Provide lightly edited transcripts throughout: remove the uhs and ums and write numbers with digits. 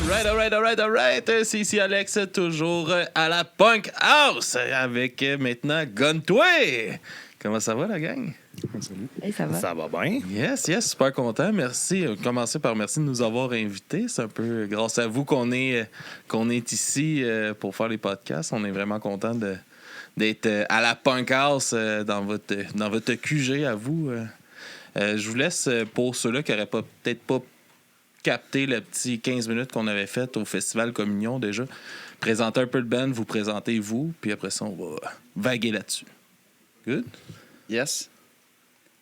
Alright. C'est ici Alex, toujours à la Punk House, avec maintenant Guntoy. Comment ça va, la gang? Salut. Hey, ça va? Ça va bien? Yes, super content. Merci. Commencer par merci de nous avoir invités. C'est un peu grâce à vous qu'on est ici pour faire les podcasts. On est vraiment content d'être à la Punk House dans votre QG à vous. Je vous laisse, pour ceux-là qui n'auraient peut-être pas capté le petit 15 minutes qu'on avait fait au Festival Communion déjà, présenter un peu le band, vous présentez vous, puis après ça, on va vaguer là-dessus. Good? Yes.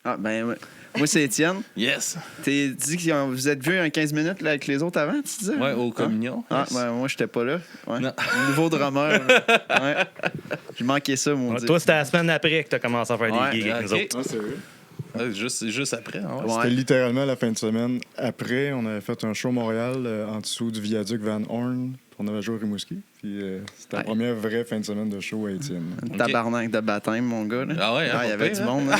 Ah, ben, ouais. Moi, c'est Étienne. Yes. T'es dit que vous êtes vu un 15 minutes là, avec les autres avant, tu disais? Ouais, au Communion. Ah, Yes. ben, moi, j'étais pas là. Ouais. Non. Nouveau drummer. Ouais. J'ai manqué ça, mon Dieu. Toi, c'était la semaine après que tu as commencé à faire Ouais, des gigs avec nous ok. autres. Ah, c'est vrai. Juste après. Hein, ouais. Ouais. C'était littéralement la fin de semaine. Après, on avait fait un show Montréal en dessous du viaduc Van Horn. On avait joué au Rimouski. Puis c'était la première vraie fin de semaine de show à Étienne. Un tabarnak de baptême, mon gars. Là. Ah ouais, hein, il y pas avait pire, du hein? monde. Hein?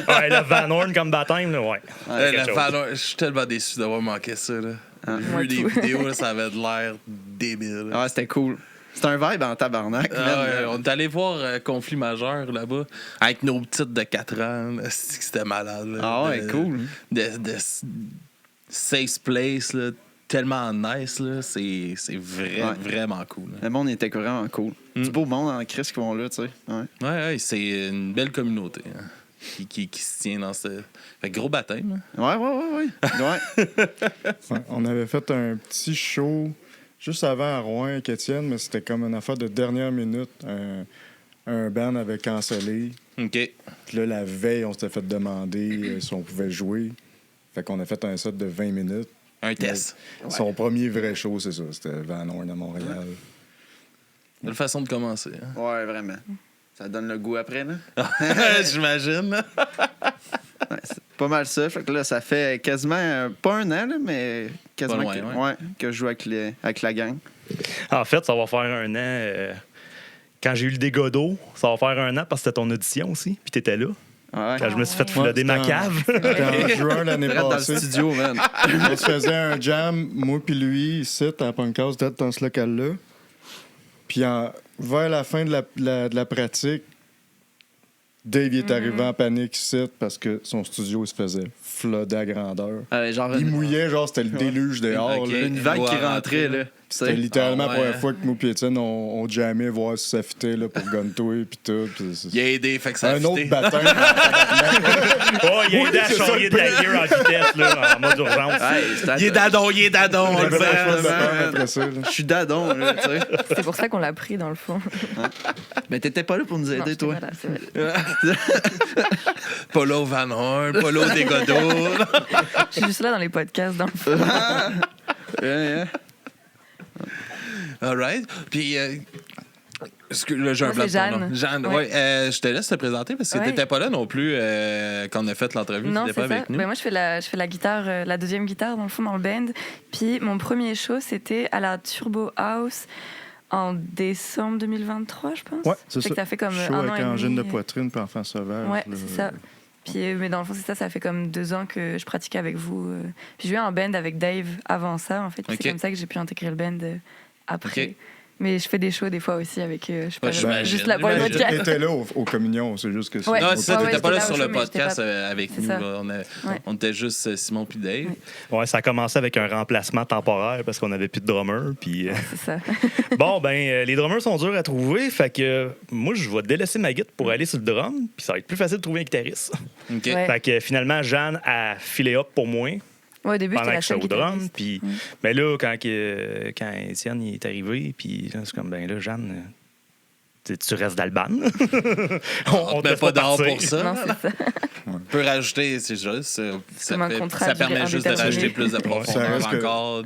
Ouais, le Van Horn comme baptême, là, ouais. La quelque Van Horn, je suis tellement déçu d'avoir manqué ça. Là. Ah. J'ai vu des vidéos, là, ça avait de l'air débile. Ouais, c'était cool. C'était un vibe en tabarnak. Ah man. ouais, on est allé voir Conflit majeur là-bas avec nos petites de 4 ans. Là. C'était malade. Là. Ah ouais, cool. De Safe Place, là, tellement nice. Là. C'est vraiment cool. Là. Le monde était vraiment cool. Du beau monde en crise qui vont là, tu sais. Ouais. Ouais, c'est une belle communauté hein, qui se tient dans ce. Fait que gros baptême. Hein. Ouais. Ouais, on avait fait un petit show juste avant à Rouen avec Étienne, mais c'était comme une affaire de dernière minute. Un band avait cancellé. OK. Puis là, la veille, on s'était fait demander si on pouvait jouer. Fait qu'on a fait un set de 20 minutes. Un test. Son premier vrai show, c'est ça. C'était Van Horn à Montréal. Belle façon de commencer. Hein. Ouais, vraiment. Ça donne le goût après, là. J'imagine. Ouais, c'est pas mal ça. Fait que là, ça fait quasiment, pas un an, là, mais quasiment Pas loin, que je joue avec la gang. En fait, ça va faire un an. Quand j'ai eu le dégât d'eau, ça va faire un an parce que c'était ton audition aussi, puis t'étais là. Ouais. Quand je me suis fait Ouais, flooder ma c'était en- cave. C'était en juin l'année Direct dans le passée. studio, man. On se faisait un jam, moi puis lui, ici, à la Punk House, direct dans ce local-là. Puis vers la fin de la pratique, Dave il est arrivé en panique ici parce que son studio il se faisait flooder à grandeur. Genre Il mouillait, genre c'était le déluge dehors. Ok. là. une vague qui rentrait, là. C'était littéralement Ah, la ouais. première fois que moi et Étienne, on jammait voir si ça fitait là, pour Guntoy puis tout. Puis Il a aidé, fait que ça a un autre fité. baptême. Oh, il a aidé à c'est ça, charrier de la gear en vitesse, là, en mode urgence. Il est dadon, on On le avait pas le choix de le fait. faire après ça. là. Je suis dadon, là, tu sais. C'est pour ça qu'on l'a pris, dans le fond. Mais t'étais pas là pour nous Non, aider, j'étais toi. pas là, c'est vrai. Polo Van Horn, Polo Desgodeaux. Je suis juste là dans les podcasts, dans le fond. Ouais. All right. Puis, là, j'ai un Moi, blanc de c'est ton nom. Jeanne. Jeanne, Ouais. ouais. Je te laisse te présenter parce que Ouais. t'étais pas là non plus quand on a fait l'entrevue. Non, T'étais c'est pas ça. avec nous. Ben, moi, je fais la guitare, la deuxième guitare, dans le fond, dans le band. Puis mon premier show, c'était à la Turbo House en décembre 2023, je pense. Ouais, c'est Fait ça. que ça fait comme Chaud un an avec et angine de demi. poitrine puis enfant sauvage. Ouais, là. c'est ça. Puis, mais dans le fond, c'est ça, ça fait comme 2 ans que je pratiquais avec vous. Puis je jouais en band avec Dave avant ça, en fait. Puis Ok. c'est comme ça que j'ai pu intégrer le band après. Ok. Mais je fais des shows des fois aussi avec, je sais pas, Ouais, j'imagine, juste la voix j'imagine. podcast. T'étais là aux communions, c'est juste que Ouais. Non, c'est ça, Ouais, t'étais ouais, pas là j'étais sur là le au show, mais j'étais podcast pas- avec C'est nous. ça. Là. On était juste Simon puis Dave. Ouais. Ouais, ça a commencé avec un remplacement temporaire parce qu'on avait plus de drummer. Puis, C'est ça. bon, les drummers sont durs à trouver. Fait que moi, je vais délaisser ma guitare pour aller sur le drum. Puis ça va être plus facile de trouver un guitariste. OK. Ouais. Fait que finalement, Jeanne a filé up pour moi Ouais, au début, pendant j'étais que la j'étais seule au drum. guitariste. Puis, mais là, quand Étienne il est arrivé, puis là, c'est comme, ben là, Jeanne, tu restes d'Alban. On te met pas dehors pour ça. Non, c'est ça. On peut rajouter, c'est juste. Comme un contrat ça permet juste de indéterminé. rajouter plus de Ça profondeur reste que- encore.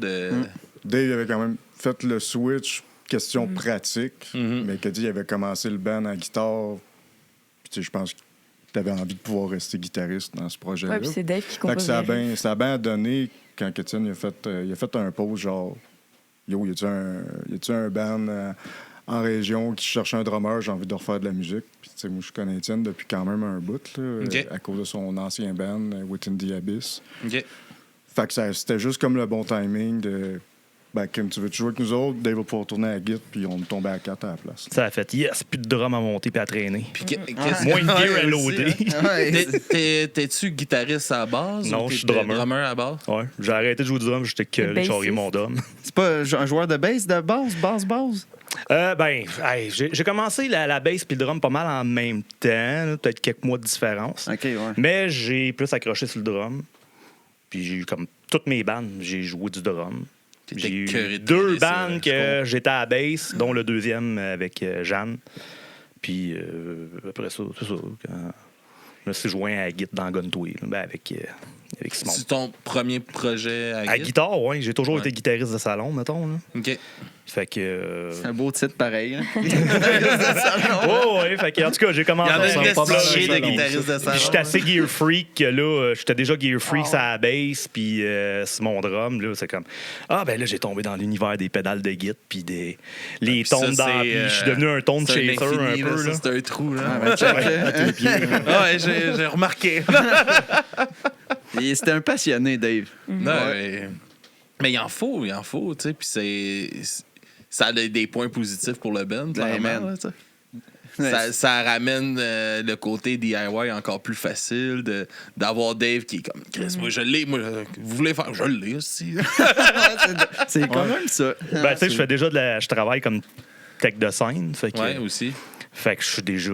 Dave avait quand même fait le switch, question pratique, mais que dit il avait commencé le band en guitare. Puis tu sais, je pense que tu avais envie de pouvoir rester guitariste dans ce projet-là. Ouais, puis c'est Dave qui Fait que compose. ça a les riffs. bien bien donné quand Étienne il a fait un pause genre yo, y a-tu un band en région qui cherche un drummer, j'ai envie de refaire de la musique. Puis tu sais, moi je connais Étienne depuis quand même un bout là, OK. à cause de son ancien band Within the Abyss. OK. Fait que c'était juste comme le bon timing de Ben, Kim, tu veux jouer avec nous autres? Dave va pouvoir tourner à la guitare, puis on est tombé à 4 à la place. Ça a fait, yes, plus de drum à monter puis à traîner. Puis Moins de gear à Ouais, loader. aussi, hein. Ouais. T'es-tu guitariste à la base? Non, ou je suis t'es drummer. à la base? Ouais, j'ai arrêté de jouer du drum, j'étais curé, Bassiste. charrier mon drum. C'est pas un joueur de bass, de base? J'ai commencé la bass puis le drum pas mal en même temps, là, peut-être quelques mois de différence. OK, ouais. Mais j'ai plus accroché sur le drum. Puis j'ai eu comme toutes mes bandes, j'ai joué du drum. T'étais J'ai écœuré eu de 2 donner ça, bandes je que j'étais à la bass, dont le deuxième avec Jeanne. Puis après ça, c'est ça. Quand je me suis joint à la guitare dans Guntoy, avec Simon. C'est ton premier projet à À guitare? guitare, oui. J'ai toujours Ouais. été guitariste de salon, mettons. Là. OK. Fait que. C'est un beau titre pareil. Hein? Ouais. Fait que, en tout cas, j'ai Il y commencé en a une pas mal restichée de avec ça. guitaristes de salon. Puis j'étais assez gear freak que là, j'étais déjà gear freak sur la bass, puis sur mon drum, là, c'est comme ben là, j'ai tombé dans l'univers des pédales de guitare, puis les Puis tones ça, d'ampli. c'est, Je suis devenu un tone c'est chaser un infini, peu. là, Là. ça, c'est un trou, là. Ah, ben, check, hein. Ah ouais, j'ai remarqué. Et c'était un passionné, Dave. Non, mais il en faut, tu sais, puis ça a des points positifs pour le band, clairement, man. là, tu sais. Ça ramène le côté DIY encore plus facile d'avoir Dave qui est comme Chris, moi je l'ai, vous voulez faire, je l'ai aussi. C'est quand même ça. Ben, tu sais, je fais déjà je travaille comme tech de scène. Fait que, Ouais, aussi. Fait que je suis déjà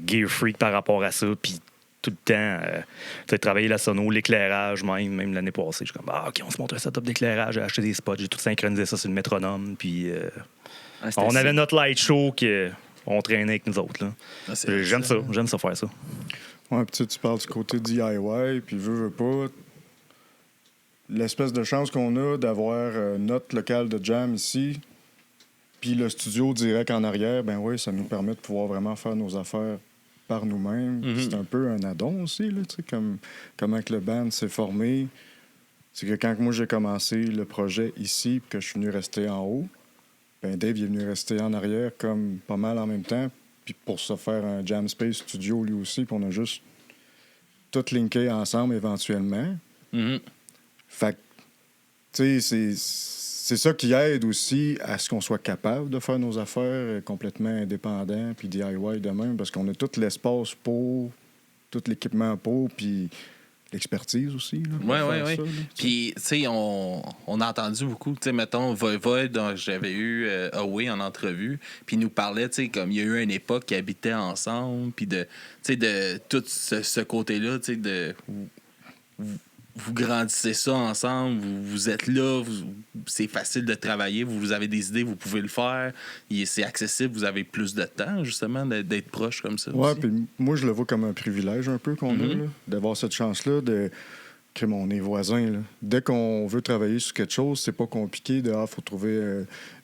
gear freak par rapport à ça. Puis tout le temps, tu sais, travailler la sono, l'éclairage, même l'année passée. Je suis comme, OK, on se montre un setup d'éclairage, j'ai acheté des spots, j'ai tout synchronisé ça sur le métronome. Puis on avait notre light show qu'on traînait avec nous autres. Là. Ah, c'est J'aime ça faire ça. Ouais, puis tu parles du côté DIY, puis veux pas. L'espèce de chance qu'on a d'avoir notre local de jam ici, puis le studio direct en arrière, ben oui, ça nous permet de pouvoir vraiment faire nos affaires par nous-mêmes. Mm-hmm. C'est un peu un addon aussi, là, tu sais, comment que le band s'est formé. C'est que quand moi j'ai commencé le projet ici, puis que je suis venu rester en haut, ben Dave il est venu rester en arrière comme pas mal en même temps, puis pour se faire un Jam Space Studio lui aussi, puis on a juste tout linké ensemble éventuellement. Mhm. Fait que, tu sais, c'est ça qui aide aussi à ce qu'on soit capable de faire nos affaires complètement indépendants, puis DIY de même, parce qu'on a tout l'espace pour, tout l'équipement pour, puis l'expertise aussi. Là, pour faire Ouais. ça, là. Puis, tu sais, on a entendu beaucoup, tu sais, mettons, Voivode, dont j'avais eu Away en entrevue, puis il nous parlait, tu sais, comme il y a eu une époque qui habitait ensemble, puis de, tu sais, de tout ce côté-là, tu sais, de. Vous grandissez ça ensemble, vous êtes là, c'est facile de travailler, vous avez des idées, vous pouvez le faire, c'est accessible, vous avez plus de temps, justement, d'être proche comme ça. Ouais, aussi. puis moi, je le vois comme un privilège un peu qu'on a, là, d'avoir cette chance-là de que on est voisins. Là. Dès qu'on veut travailler sur quelque chose, c'est pas compliqué de faut trouver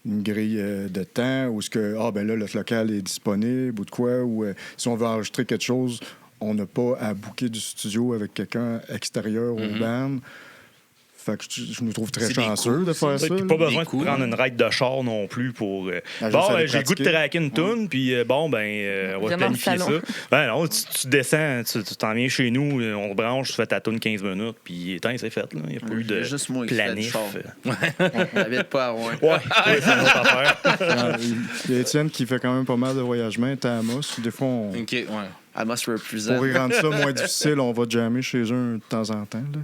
une grille de temps ou ce que ben là, le local est disponible ou de quoi, ou si on veut enregistrer quelque chose, on n'a pas à booker du studio avec quelqu'un extérieur au band. Fait que je nous trouve très C'est des chanceux coups, de faire Ouais, ça. puis là. pas besoin de coups, prendre hein. une ride de char non plus pour. juste aller J'ai le goût de pratiquer. tracker une toune, puis on va Viens dans le planifier ça. salon. Ben non, tu descends, tu t'en viens chez nous, on te branche, tu fais ta toune 15 minutes, puis c'est fait. Là. Il n'y a pas eu de Juste moi qui fais du planif. char. On n'habite pas à Rouen. Ouais, c'est une autre affaire. Il y a Étienne qui fait quand même pas mal de voyagements, Amos. Des fois, OK, ouais. I must represent. pour y rendre ça moins difficile, on va jammer chez eux de temps en temps. Là.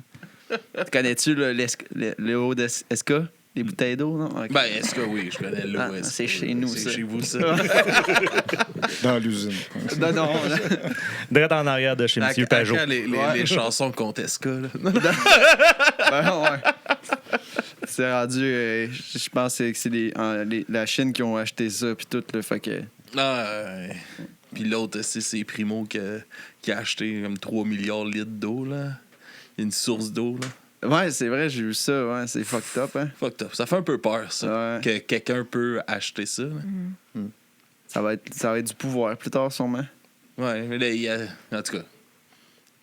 Connais-tu le haut d'Esca? Les bouteilles d'eau, non? Ok. Ben, est-ce que oui, je connais l'eau. Ah, c'est chez nous, C'est ça. chez vous, ça. Dans l'usine. Non. Direct en arrière de chez M. Pajot. Les chansons contre Esca, là. Ben, ouais. C'est rendu, je pense que c'est la Chine qui ont acheté ça, puis tout, là, fait que... Puis l'autre, c'est Primo qui a acheté comme 3 milliards de litres d'eau, là. Une source d'eau, là. Ouais, c'est vrai, j'ai vu ça, ouais, c'est fucked up, hein. Fucked up. Ça fait un peu peur, ça. Ouais. Que quelqu'un peut acheter ça, là. Ça va être du pouvoir plus tard, sûrement. Ouais, mais là, il y a... En tout cas,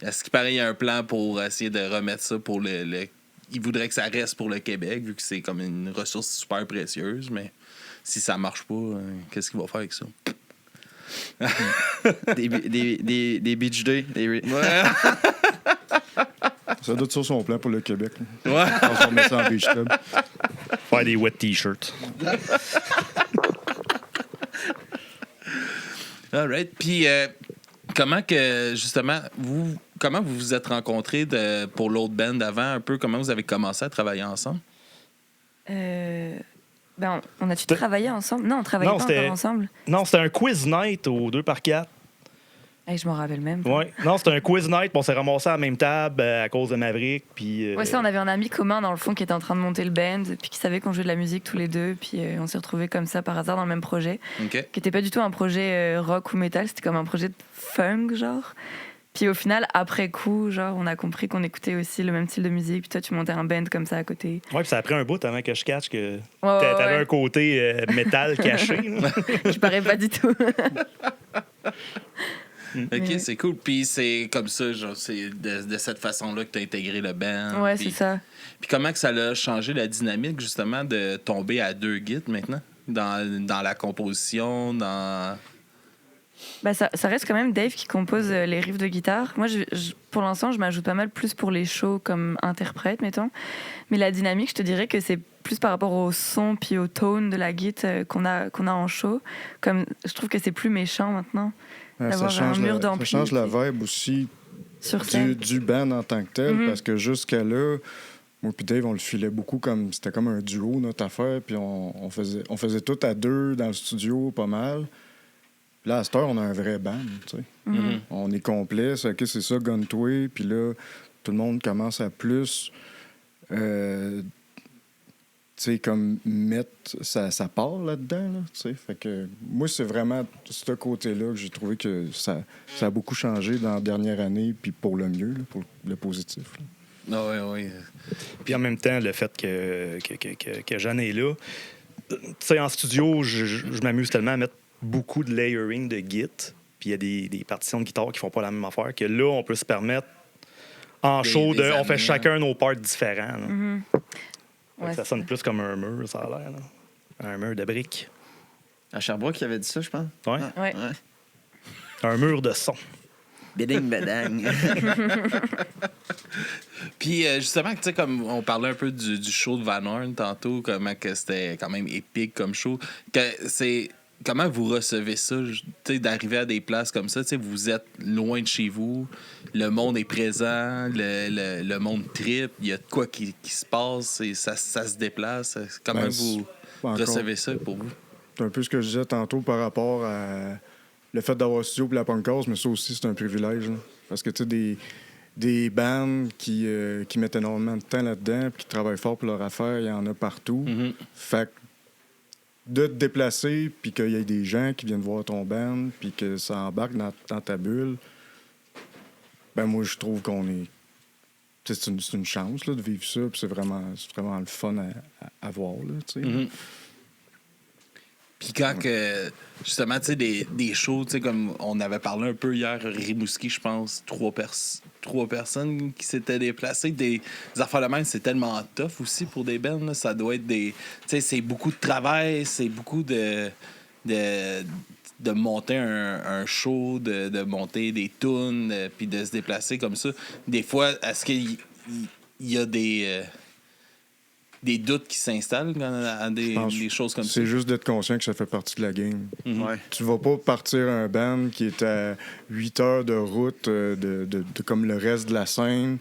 à ce qui paraît, il y a un plan pour essayer de remettre ça pour le... Il voudrait que ça reste pour le Québec, vu que c'est comme une ressource super précieuse, mais si ça marche pas, qu'est-ce qu'il va faire avec ça? Des beach days. Ouais. Ça doit être sur son plan pour le Québec. Là. Ouais. Transformer ça en beach club. Faire des wet t-shirts. All right. Puis, comment que, justement, comment vous vous êtes rencontrés pour l'autre band d'avant, un peu? Comment vous avez commencé à travailler ensemble? On a-tu travaillé ensemble? Non, on travaillait pas encore ensemble. Non, c'était un quiz night au 2x4. Hey, je m'en rappelle même. Ouais. Non, c'était un quiz night, puis on s'est ramassés à la même table à cause de Maverick. Puis, Ouais, ça, on avait un ami commun dans le fond qui était en train de monter le band, puis qui savait qu'on jouait de la musique tous les deux, puis on s'est retrouvés comme ça par hasard dans le même projet, qui était pas du tout un projet rock ou metal, c'était comme un projet de funk, genre. Puis au final, après coup, genre, on a compris qu'on écoutait aussi le même style de musique, puis toi, tu montais un band comme ça à côté. Ouais, puis ça a pris un bout avant que je catch que t'avais un côté métal caché. Je parais pas du tout. OK, c'est cool. Puis c'est comme ça, genre, c'est de cette façon-là que tu as intégré le band. Ouais, puis, c'est ça. Puis comment que ça a changé la dynamique, justement, de tomber à 2 guides maintenant? Dans la composition, dans... Ça reste quand même Dave qui compose les riffs de guitare. Moi, pour l'instant, je m'ajoute pas mal plus pour les shows comme interprète, mettons. Mais la dynamique, je te dirais que c'est plus par rapport au son puis au tone de la guitare qu'on a en show. Comme, je trouve que c'est plus méchant maintenant. Ça change la vibe aussi du band en tant que tel, parce que jusqu'à là, moi et Dave, on le filait beaucoup comme... C'était comme un duo, notre affaire, puis on faisait tout à deux dans le studio, pas mal. Là, à cette heure, on a un vrai band, tu sais. On est complet, c'est ça, Guntoy, puis là, tout le monde commence à plus... tu sais, comme mettre sa part là-dedans, là, tu sais. Fait que moi, c'est vraiment ce côté-là que j'ai trouvé que ça a beaucoup changé dans la dernière année, puis pour le mieux, là, pour le positif. Ah oui. Puis en même temps, le fait que Jeanne est là, tu sais, en studio, je m'amuse tellement à mettre beaucoup de layering de git, puis il y a des partitions de guitare qui font pas la même affaire, que là, on peut se permettre, en show, on fait chacun nos parts différents. Ouais, ça sonne plus comme un mur, ça a l'air. Là. Un mur de briques. À Sherbrooke, il avait dit ça, je pense. Ouais. Ouais. Un mur de son. Biding, badang. Puis justement, tu sais, comme on parlait un peu du show de Van Horn tantôt, comment que c'était quand même épique comme show. Comment vous recevez ça, d'arriver à des places comme ça? Vous êtes loin de chez vous, le monde est présent, le monde tripe, il y a de quoi qui se passe et ça se déplace. Comment vous recevez ça pour vous? C'est un peu ce que je disais tantôt par rapport à le fait d'avoir un studio pour la punk house, mais ça aussi, c'est un privilège. Là. Parce que tu sais, des bands qui mettent énormément de temps là-dedans et qui travaillent fort pour leur affaire, il y en a partout. Fait que de te déplacer, puis qu'il y ait des gens qui viennent voir ton band, puis que ça embarque dans ta bulle, ben moi, je trouve qu'on est... C'est une chance là, de vivre ça, puis c'est vraiment le fun à voir, là, tu sais. Puis quand que, justement, tu sais, des shows, tu sais, comme on avait parlé un peu hier, Rimouski, je pense, trois personnes qui s'étaient déplacées, des affaires de même, c'est tellement tough aussi pour des bands, là. Ça doit être des... Tu sais, c'est beaucoup de travail, c'est beaucoup de monter un show, de monter des tunes, puis de se déplacer comme ça. Des fois, est-ce qu'il y a des doutes qui s'installent à des choses comme ça? C'est juste d'être conscient que ça fait partie de la game. Ouais. Tu vas pas partir un band qui est à 8 heures de route de comme le reste de la scène,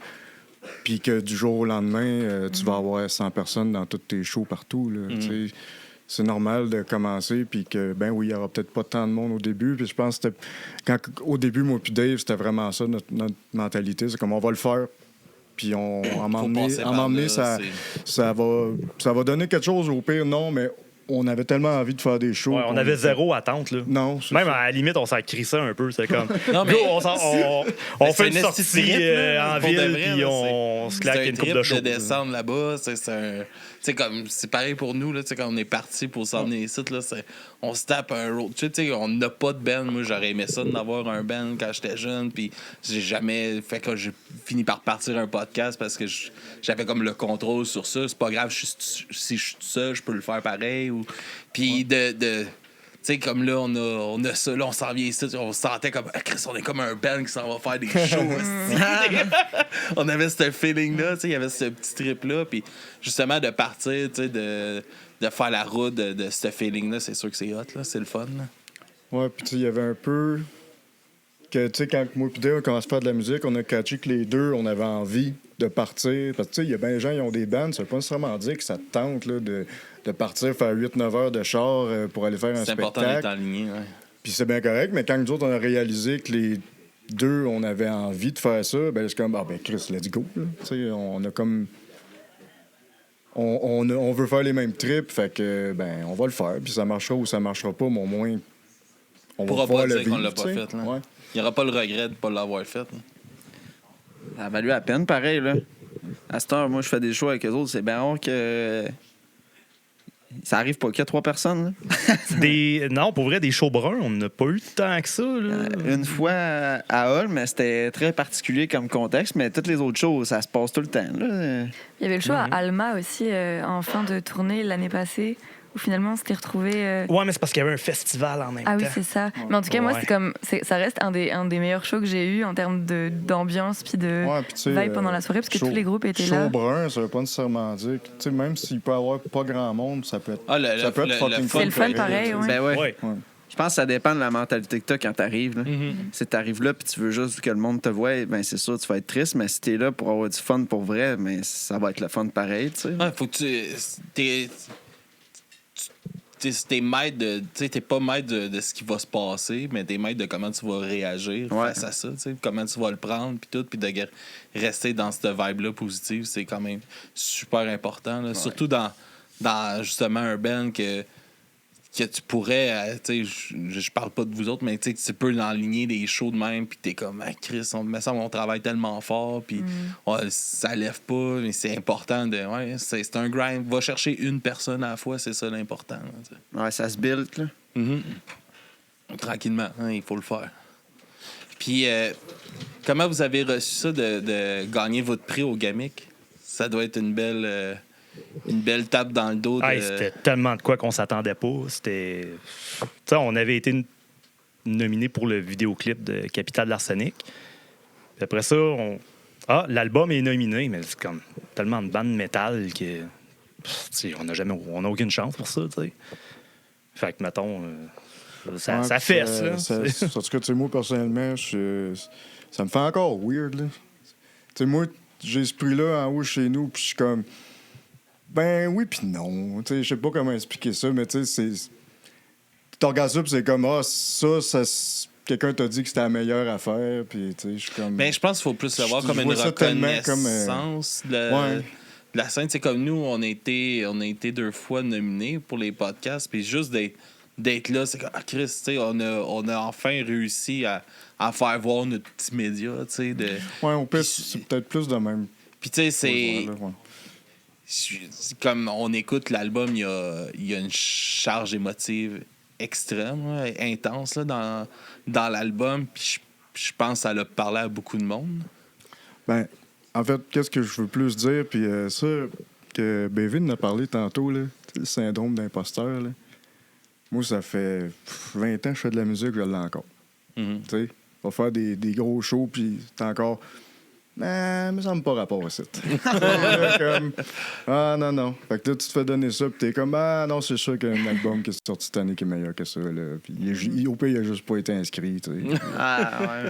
puis que du jour au lendemain, tu vas avoir 100 personnes dans tous tes shows partout. Là, c'est normal de commencer, puis que, ben oui, il y aura peut-être pas tant de monde au début. Puis je pense que au début, moi puis Dave, c'était vraiment ça, notre mentalité. C'est comme, on va le faire. Puis à un moment donné, ça va donner quelque chose, au pire, non, mais on avait tellement envie de faire des shows. Ouais, on avait zéro attente, là. Non, même à la limite, on s'en crie ça un peu. C'est comme. Non, mais... on fait une sortie en ville, puis on se claque une coupe de show. De descendre là-bas, c'est comme, c'est pareil pour nous, là, quand on est parti pour s'emmener ici, là, on se tape un road. On n'a pas de band. Moi, j'aurais aimé ça d'avoir un band quand j'étais jeune, puis j'ai jamais fait que j'ai fini par partir un podcast parce que j'avais comme le contrôle sur ça. C'est pas grave, si je suis tout seul, je peux le faire pareil. Puis sais, comme là, on a ça, là, on s'en vient ici, on se sentait comme, Chris, on est comme un band qui s'en va faire des shows. On avait ce feeling-là, tu sais, il y avait ce petit trip-là, puis justement, de partir, tu sais, de faire la route de ce feeling-là, c'est sûr que c'est hot, là, c'est le fun, là. Ouais, puis tu sais, il y avait un peu que, tu sais, quand moi et Dave, on commence à faire de la musique, on a catché que les deux, on avait envie de partir. Parce que, tu sais, il y a bien des gens qui ont des bands, ça veut pas nécessairement dire que ça te tente, là, de partir faire 8-9 heures de char pour aller faire un spectacle. C'est important d'être aligné, ouais. Puis c'est bien correct, mais quand nous autres, on a réalisé que les deux, on avait envie de faire ça, ben c'est comme, Chris, let's go, là. Tu sais, on a comme... On veut faire les mêmes trips, fait que, ben, on va le faire. Puis ça marchera ou ça marchera pas, mais au moins... On pourra pas dire qu'on l'a pas t'sais. fait, là. Ouais. Il n'y aura pas le regret de ne pas l'avoir fait, là. Ça a valu la peine, pareil, là. À cette heure, moi, je fais des shows avec eux autres. C'est bien rare que... Ça arrive pas qu'il y a 3 personnes, là. Non, pour vrai, des shows bruns, on n'a pas eu tant que ça, là. Une fois à Hall, mais c'était très particulier comme contexte. Mais toutes les autres shows, ça se passe tout le temps, là. Il y avait le show à Alma aussi, en fin de tournée l'année passée, où finalement on s'était retrouvés... Ouais, mais c'est parce qu'il y avait un festival en même temps. Ah oui, c'est ça. Mais en tout cas, moi, Ouais. ça reste un des meilleurs shows que j'ai eu en termes d'ambiance puis de vibe pendant la soirée, parce que tous les groupes étaient là. Show brun, ça veut pas nécessairement dire que, tu sais, même s'il peut y avoir pas grand monde, ça peut être, ça peut être fucking fun. C'est le fun pareil, ouais. Ben ouais. Ouais. Je pense que ça dépend de la mentalité que t'as quand t'arrives, là. Si t'arrives là puis tu veux juste que le monde te voie, ben c'est sûr, tu vas être triste, mais si t'es là pour avoir du fun pour vrai, ben ça va être le fun pareil, tu sais. Ouais, faut que t'es maître de. Tu sais, t'es pas maître de ce qui va se passer, mais t'es maître de comment tu vas réagir face à ça, tu sais, comment tu vas le prendre, puis tout, puis de rester dans cette vibe-là positive, c'est quand même super important, là. Ouais. Surtout dans justement un band que tu pourrais, tu sais, je parle pas de vous autres, mais tu sais, tu peux enligner des shows de même, puis t'es comme, Chris, on travaille tellement fort, puis ça lève pas, mais c'est important de. Ouais, c'est un grind. Va chercher une personne à la fois, c'est ça l'important. Là, ouais, ça se build, là. Tranquillement, hein, il faut le faire. Puis, comment vous avez reçu ça de gagner votre prix au Gamic? Ça doit être une belle tape dans le dos. C'était tellement de quoi qu'on s'attendait pas. C'était... T'sais, on avait été nominé pour le vidéoclip de Capital de l'Arsenic. Puis après ça, l'album est nominé, mais c'est comme tellement de bandes métal que on n'a aucune chance pour ça. T'sais. Fait que, mettons, ça fesse. En tout cas, tu sais, moi, personnellement, ça me fait encore weird. Tu sais, moi, j'ai ce prix-là en haut chez nous, puis je suis comme... Ben oui, puis non. Je sais pas comment expliquer ça, mais tu sais, tu regardes ça, puis c'est comme, ça quelqu'un t'a dit que c'était la meilleure affaire, puis tu sais, je suis comme... Ben, je pense qu'il faut plus le voir comme une reconnaissance de la scène. C'est comme nous, on a été 2 fois nominés pour les podcasts, puis juste d'être là, c'est comme, Chris, tu sais, on a enfin réussi à faire voir notre petit média, tu sais. C'est peut-être plus de même. Puis tu sais, c'est... Comme on écoute l'album, il y a une charge émotive extrême, là, intense là, dans l'album. Puis je pense que ça a parlé à beaucoup de monde. Ben, en fait, qu'est-ce que je veux plus dire? Puis ça, que Bévin a parlé tantôt, là, le syndrome d'imposteur. Là. Moi, ça fait 20 ans que je fais de la musique, je l'ai encore. Tu sais, on va faire des gros shows, puis c'est encore... mais ça me pas rapport à ça. Non. Fait que là, tu te fais donner ça, puis t'es comme, non, c'est sûr qu'il y a un album qui est sorti cette année qui est meilleur que ça. Là. Puis au pire, il a juste pas été inscrit. Tu sais.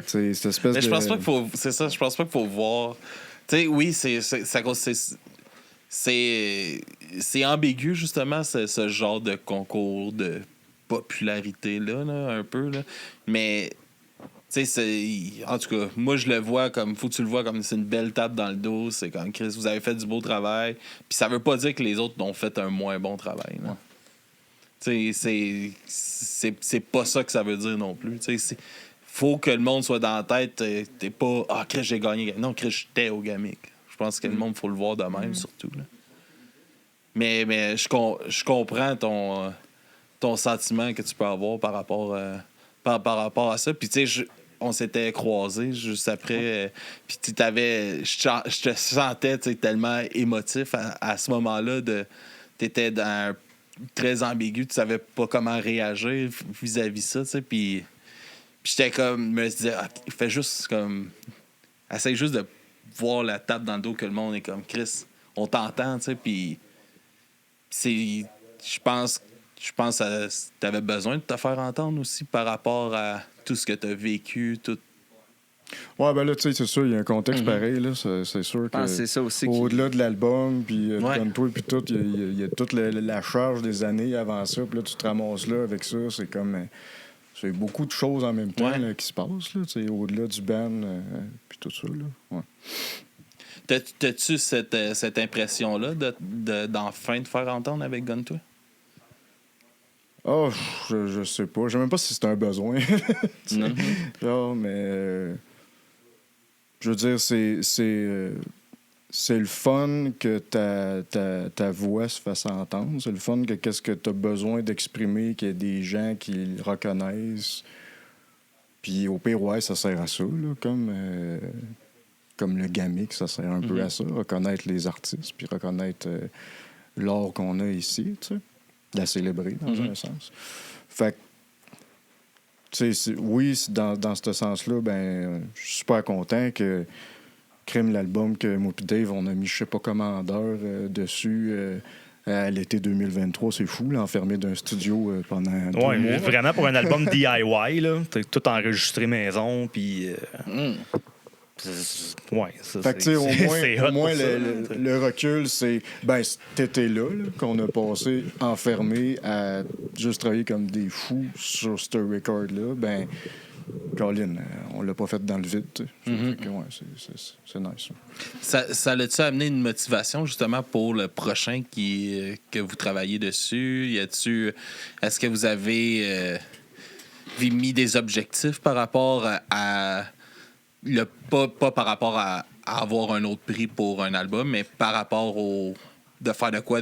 C'est cette espèce mais de. Je pense pas qu'il faut. C'est ça, je pense pas qu'il faut voir. Tu sais, oui, c'est ambigu, justement, ce genre de concours de popularité-là, là, un peu. Là. Mais. Tu sais, en tout cas, moi, je le vois comme... Faut que tu le vois comme c'est une belle tape dans le dos. C'est comme, Chris, vous avez fait du beau travail. Puis ça veut pas dire que les autres ont fait un moins bon travail. Tu sais, c'est pas ça que ça veut dire non plus. Tu sais, faut que le monde soit dans la tête. T'es pas... Chris, j'ai gagné. Non, Chris, j'étais au Gamic. Je pense que le monde, faut le voir de même, surtout. Là. Mais je comprends ton sentiment que tu peux avoir par rapport à ça. Puis, tu sais, on s'était croisés juste après. Puis, tu t'avais... Je te sentais tellement émotif à ce moment-là. T'étais dans très ambigu. Tu savais pas comment réagir vis-à-vis ça, tu sais. Puis j'étais comme, me disais, fais juste comme, essaye juste de voir la tape dans le dos que le monde est comme, Chris, on t'entend, tu sais. Puis je pense que tu avais besoin de te faire entendre aussi par rapport à tout ce que tu as vécu, tout. Ouais, ben là, tu sais, c'est sûr, il y a un contexte pareil, là. C'est sûr que. C'est ça aussi. Au-delà de l'album, puis comme toi, puis tout, il y a toute la charge des années avant ça, puis là, tu te ramasses là avec ça. C'est comme. C'est beaucoup de choses en même temps là, qui se passent, là, tu sais, au-delà du band, puis tout ça, là. Ouais. T'as-tu cette impression-là d'enfin te faire entendre avec Gun2? Oh, je sais pas. Je sais même pas si c'est un besoin. Genre, mais. Je veux dire, c'est le fun que ta voix se fasse entendre. C'est le fun que qu'est-ce que tu as besoin d'exprimer, qu'il y ait des gens qui le reconnaissent. Puis au pire, ouais, ça sert à ça, là, comme le gamic, ça sert un peu à ça, reconnaître les artistes, puis reconnaître l'art qu'on a ici, tu sais, la célébrer dans un sens. Fait que, tu sais, oui, dans ce sens-là, ben, je suis super content que Crime, l'album que moi et Dave, on a mis je sais pas comment d'heures dessus à l'été 2023. C'est fou, là, enfermé d'un studio pendant 2 mois. Vraiment pour un album DIY, là, t'as tout enregistré maison, puis... Ouais, ça, fait que, tu sais, au moins le recul, c'est cet été-là qu'on a passé enfermé à juste travailler comme des fous sur ce record-là. Ben, Colin, on l'a pas fait dans le vide. Fait que, ouais, c'est nice. Ça l'a-tu amené une motivation justement pour le prochain que vous travaillez dessus? Est-ce que vous avez mis des objectifs par rapport à pas par rapport à avoir un autre prix pour un album, mais par rapport de faire de quoi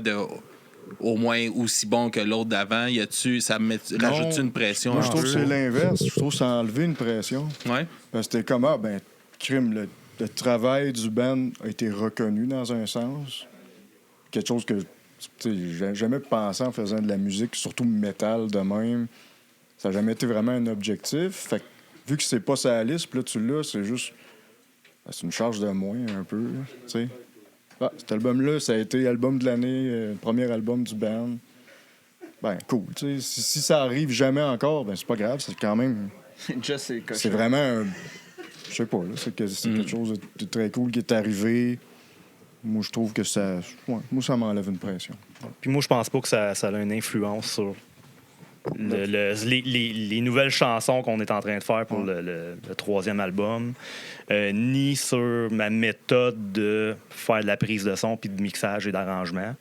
au moins aussi bon que l'autre d'avant? Rajoute-tu une pression? Moi, je trouve que c'est l'inverse. Je trouve que ça a enlevé une pression. Ouais. Parce que c'était comme, crime, le travail du band a été reconnu dans un sens. Quelque chose que j'ai jamais pensé en faisant de la musique, surtout métal de même. Ça n'a jamais été vraiment un objectif. Fait que, vu que c'est pas sa liste, puis là, tu l'as, c'est juste... c'est une charge de moins, un peu, tu sais. Cet album-là, ça a été album de l'année, le premier album du band. Ben, cool, tu sais. Si ça arrive jamais encore, ben c'est pas grave, c'est quand même... c'est vraiment je sais pas, là, c'est quelque chose de très cool qui est arrivé. Moi, je trouve que ça... Ouais, moi, ça m'enlève une pression. Puis moi, je pense pas que ça a une influence sur... les nouvelles chansons qu'on est en train de faire pour le 3e album, ni sur ma méthode de faire de la prise de son puis de mixage et d'arrangement.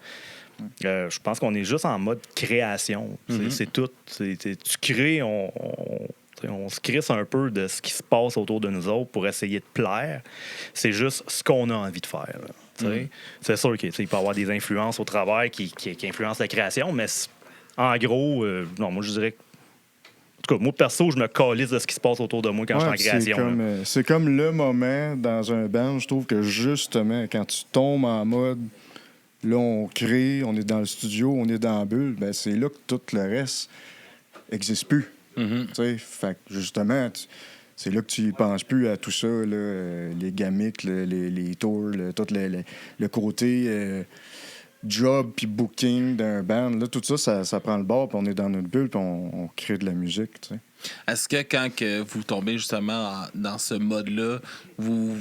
Je pense qu'on est juste en mode création. C'est tout. Tu crées, on se crisse un peu de ce qui se passe autour de nous autres pour essayer de plaire. C'est juste ce qu'on a envie de faire. C'est sûr qu'il peut y avoir des influences au travail qui influencent la création, mais en gros, non, moi, je dirais que... En tout cas, moi, perso, je me calisse de ce qui se passe autour de moi quand je suis en création. C'est comme le moment dans un band, je trouve que justement, quand tu tombes en mode, là, on crée, on est dans le studio, on est dans la bulle, ben c'est là que tout le reste n'existe plus. Fait que justement, c'est là que tu y penses plus à tout ça, là, les gamics, les tours, tout le côté... job puis booking d'un band, là, tout ça, ça prend le bord, puis on est dans notre bulle, puis on crée de la musique, tu sais. Est-ce que quand que vous tombez justement dans ce mode-là, vous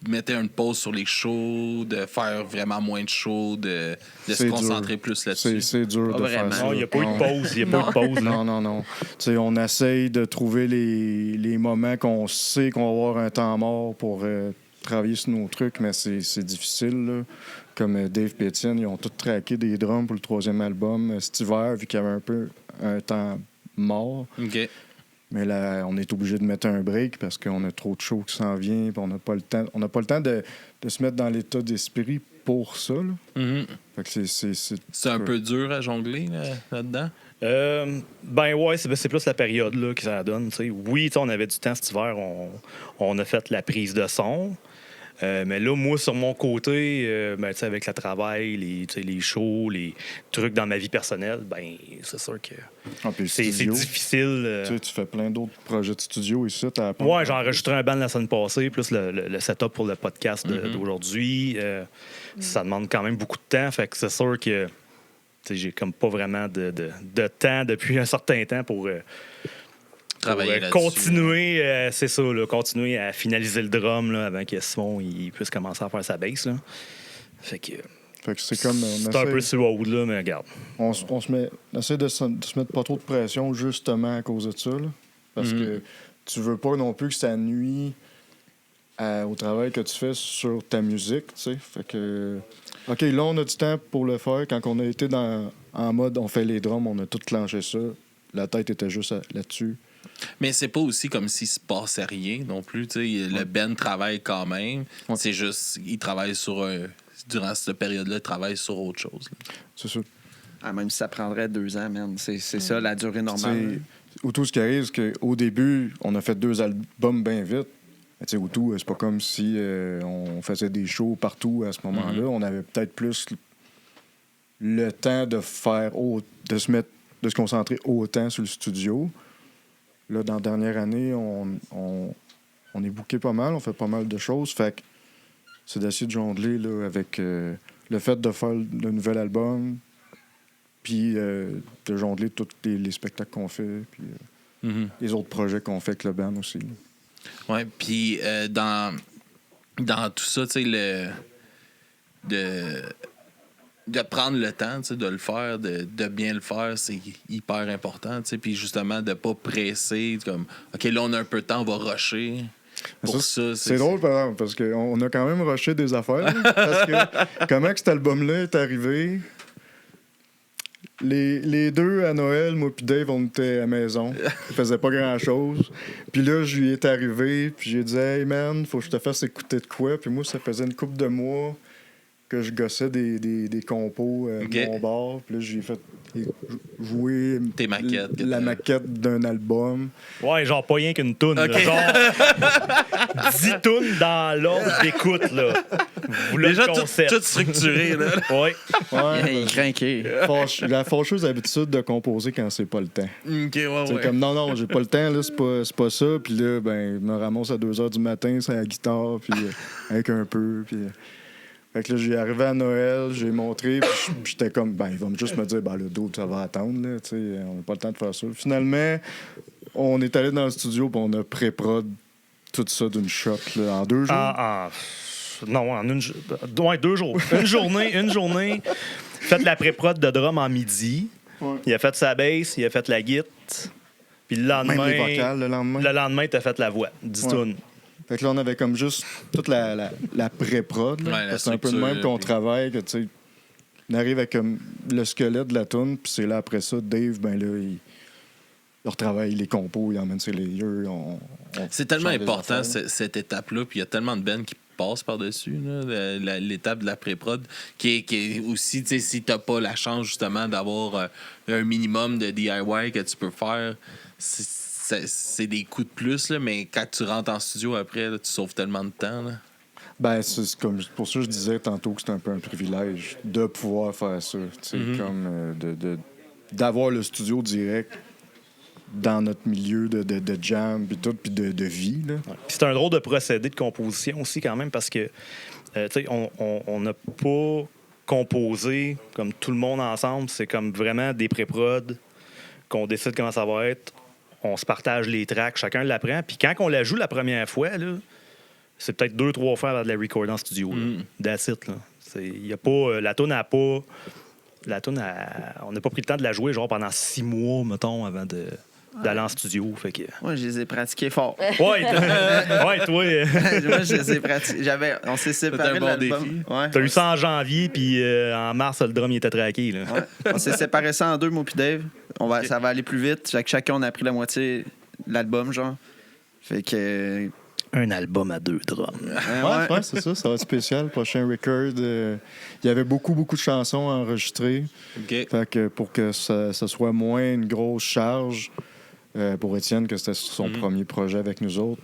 mettez une pause sur les shows, de faire vraiment moins de shows, de se concentrer plus là-dessus? C'est dur de faire ça. Non, il n'y a pas eu de pause. Non. Tu sais, on essaye de trouver les moments qu'on sait qu'on va avoir un temps mort pour travailler sur nos trucs, mais c'est difficile, là. Comme Dave et Étienne, ils ont tous traqué des drums pour le 3e album cet hiver, vu qu'il y avait un peu un temps mort. OK. Mais là, on est obligé de mettre un break parce qu'on a trop de shows qui s'en vient, puis on n'a pas le temps. On n'a pas le temps de se mettre dans l'état d'esprit pour ça, là. Fait que c'est un peu dur à jongler là-dedans? Ben ouais, c'est plus la période là, que ça donne. T'sais. Oui, on avait du temps cet hiver, on a fait la prise de son. Mais là, moi, sur mon côté, avec le travail, les shows, les trucs dans ma vie personnelle, c'est sûr que c'est difficile. Tu fais plein d'autres projets de studio ici. Ouais, j'ai enregistré un band la semaine passée, plus le setup pour le podcast d'aujourd'hui. Ça demande quand même beaucoup de temps. Fait que c'est sûr que j'ai comme pas vraiment de temps depuis un certain temps pour continuer, c'est ça, là, continuer à finaliser le drum là, avant que Simon il puisse commencer à faire sa bass. Là. Fait que c'est comme. C'est un peu sur le haut, là, mais regarde. On essaie de se mettre pas trop de pression justement à cause de ça. Là, parce que tu veux pas non plus que ça nuit au travail que tu fais sur ta musique. Tu sais. Fait que. OK, là, on a du temps pour le faire. Quand on a été en mode on fait les drums, on a tout clenché ça. La tête était juste là-dessus. Mais c'est pas aussi comme s'il se passait rien non plus. Le Ben travaille quand même. Ouais. C'est juste, il travaille sur durant cette période-là, il travaille sur autre chose. Là. C'est sûr. Même si ça prendrait 2 ans, man. C'est ça la durée normale. Tout ce qui arrive, c'est qu'au début, on a fait 2 albums bien vite. Outou, c'est pas comme si on faisait des shows partout à ce moment-là. On avait peut-être plus le temps de faire de se concentrer autant sur le studio. Là, dans la dernière année, on est booké pas mal, on fait pas mal de choses. Fait que c'est d'essayer de jongler là, avec le fait de faire le nouvel album, puis de jongler tous les spectacles qu'on fait, puis les autres projets qu'on fait avec le band aussi. Oui, puis dans tout ça, tu sais, de prendre le temps, tu sais, de le faire, de bien le faire, c'est hyper important, tu sais, puis justement, de pas presser, comme, OK, là, on a un peu de temps, on va rusher. Pour ça, c'est drôle, par exemple, parce qu'on a quand même rushé des affaires, parce que comment que cet album-là est arrivé... Les deux, à Noël, moi puis Dave, on était à la maison. On faisait pas grand-chose. Puis là, je lui est arrivé, puis j'ai dit « Hey, man, faut que je te fasse écouter de quoi? » Puis moi, ça faisait une couple de mois que je gossais des compos de mon bar. Puis là, j'ai fait jouer tes maquettes, la maquette d'un album. Ouais, genre pas rien qu'une toune. Okay. Genre 10 tounes dans l'ordre d'écoute. Là. Déjà tout structuré. Là. Ouais. Il est craqué. La fâcheuse habitude de composer quand c'est pas le temps. C'est comme non, j'ai pas le temps, là, c'est pas ça. Puis là, je me ramasse à 2h du matin, c'est la guitare, puis avec un peu. Puis... Fait que là, j'ai arrivé à Noël, j'ai montré, puis j'étais comme, il va juste me dire, le dos, ça va attendre, là, tu sais, on n'a pas le temps de faire ça. Finalement, on est allé dans le studio, puis on a pré-prod tout ça d'une shot, là, en 2 jours. Non, en 2 jours. Une journée. Fait la pré-prod de drum en midi. Ouais. Il a fait sa bass, il a fait la guitare. Puis le lendemain. Même les vocales, le lendemain, t'as fait la voix. 10 tonnes. Fait que là, on avait comme juste toute la pré-prod. C'est un peu de même qu'on travaille, que tu sais, on arrive avec le squelette de la toune, puis c'est là après ça, Dave, il retravaille les compos, il emmène ses layers. C'est tellement important, cette étape-là, puis il y a tellement de bands qui passent par-dessus, là, l'étape de la pré-prod, qui est aussi, tu sais, si t'as pas la chance, justement, d'avoir un minimum de DIY que tu peux faire, c'est des coups de plus, là, mais quand tu rentres en studio après, là, tu sauves tellement de temps. Là. C'est comme pour ça que je disais tantôt que c'est un peu un privilège de pouvoir faire ça. Comme d'avoir le studio direct dans notre milieu de jam puis tout, puis de vie. Là. Ouais. Puis c'est un drôle de procédé de composition aussi quand même parce que on n'a pas composé comme tout le monde ensemble. C'est comme vraiment des pré-prod qu'on décide comment ça va être. On se partage les tracks, chacun l'apprend. Puis quand on la joue la première fois, là, c'est peut-être 2-3 fois avant de la recorder en studio. That's it, là. Y a pas, la toune n'a pas... on n'a pas pris le temps de la jouer genre pendant 6 mois, mettons, avant d'aller en studio. Fait que... Moi, je les ai pratiqués fort. Ouais, toi. Moi, je les ai pratiqués. On s'est séparés de l'album. T'as eu ça en janvier, puis en mars, le drum il était traqué. Là. Ouais. On s'est séparés ça en 2, moi puis Dave. Ça va aller plus vite. Chacun, on a pris la moitié de l'album, genre. Fait que... Un album à 2 drums. Ouais, c'est ça. Ça va être spécial. Prochain record. Il y avait beaucoup de chansons enregistrées. Okay. Fait que pour que ça soit moins une grosse charge pour Étienne, que c'était son premier projet avec nous autres,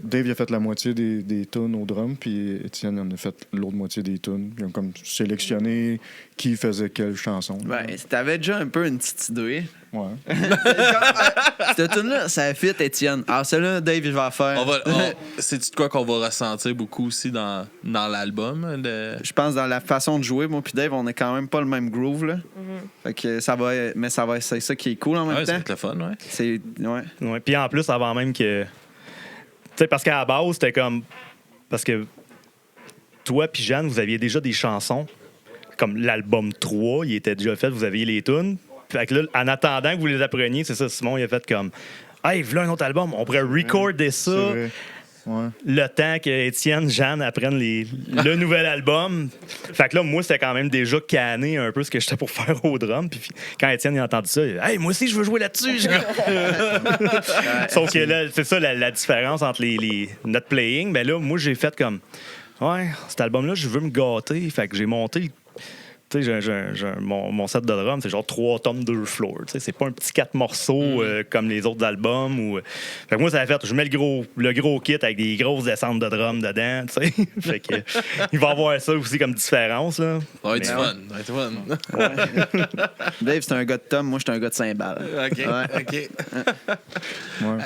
Dave il a fait la moitié des tunes au drum, puis Étienne en a fait l'autre moitié des tunes. Ils ont comme sélectionné qui faisait quelle chanson. Ouais, t'avais déjà un peu une petite idée. Ouais. Cette tune-là, ça fit Étienne. Alors, celle-là, Dave, il va la faire. C'est-tu de quoi qu'on va ressentir beaucoup aussi dans l'album? Je pense dans la façon de jouer, moi puis Dave, on est quand même pas le même groove, là. Fait que c'est ça qui est cool en même temps. Ça va être le fun, ouais. Ouais. Puis en plus, avant même que... Tu sais, parce qu'à la base, c'était comme... Parce que toi puis Jeanne, vous aviez déjà des chansons. Comme l'album 3, il était déjà fait, vous aviez les tunes. Fait que là, en attendant que vous les appreniez, c'est ça, Simon, il a fait comme « Hey, voilà un autre album, on pourrait recorder ça. » Ouais. Le temps que Étienne, Jeanne apprennent le nouvel album. Fait que là, moi, c'était quand même déjà canné un peu ce que j'étais pour faire au drum. Puis quand Étienne a entendu ça, il a dit « Hey, moi aussi, je veux jouer là-dessus. » Sauf que là, c'est ça la différence entre notre playing. Ben là, moi, j'ai fait comme « Ouais, cet album-là, je veux me gâter. » Fait que j'ai monté... Tu sais, mon set de drum, c'est genre 3 tonnes 2 floors. Tu sais, c'est pas un petit 4 morceaux comme les autres albums. Fait que moi, ça a fait, je mets le gros kit avec des grosses descentes de drum dedans. Tu sais. Fait que il va y avoir ça aussi comme différence. Là. Ça va être fun. Ouais. Dave, c'est un gars de tom, moi, je suis un gars de cymbales. OK.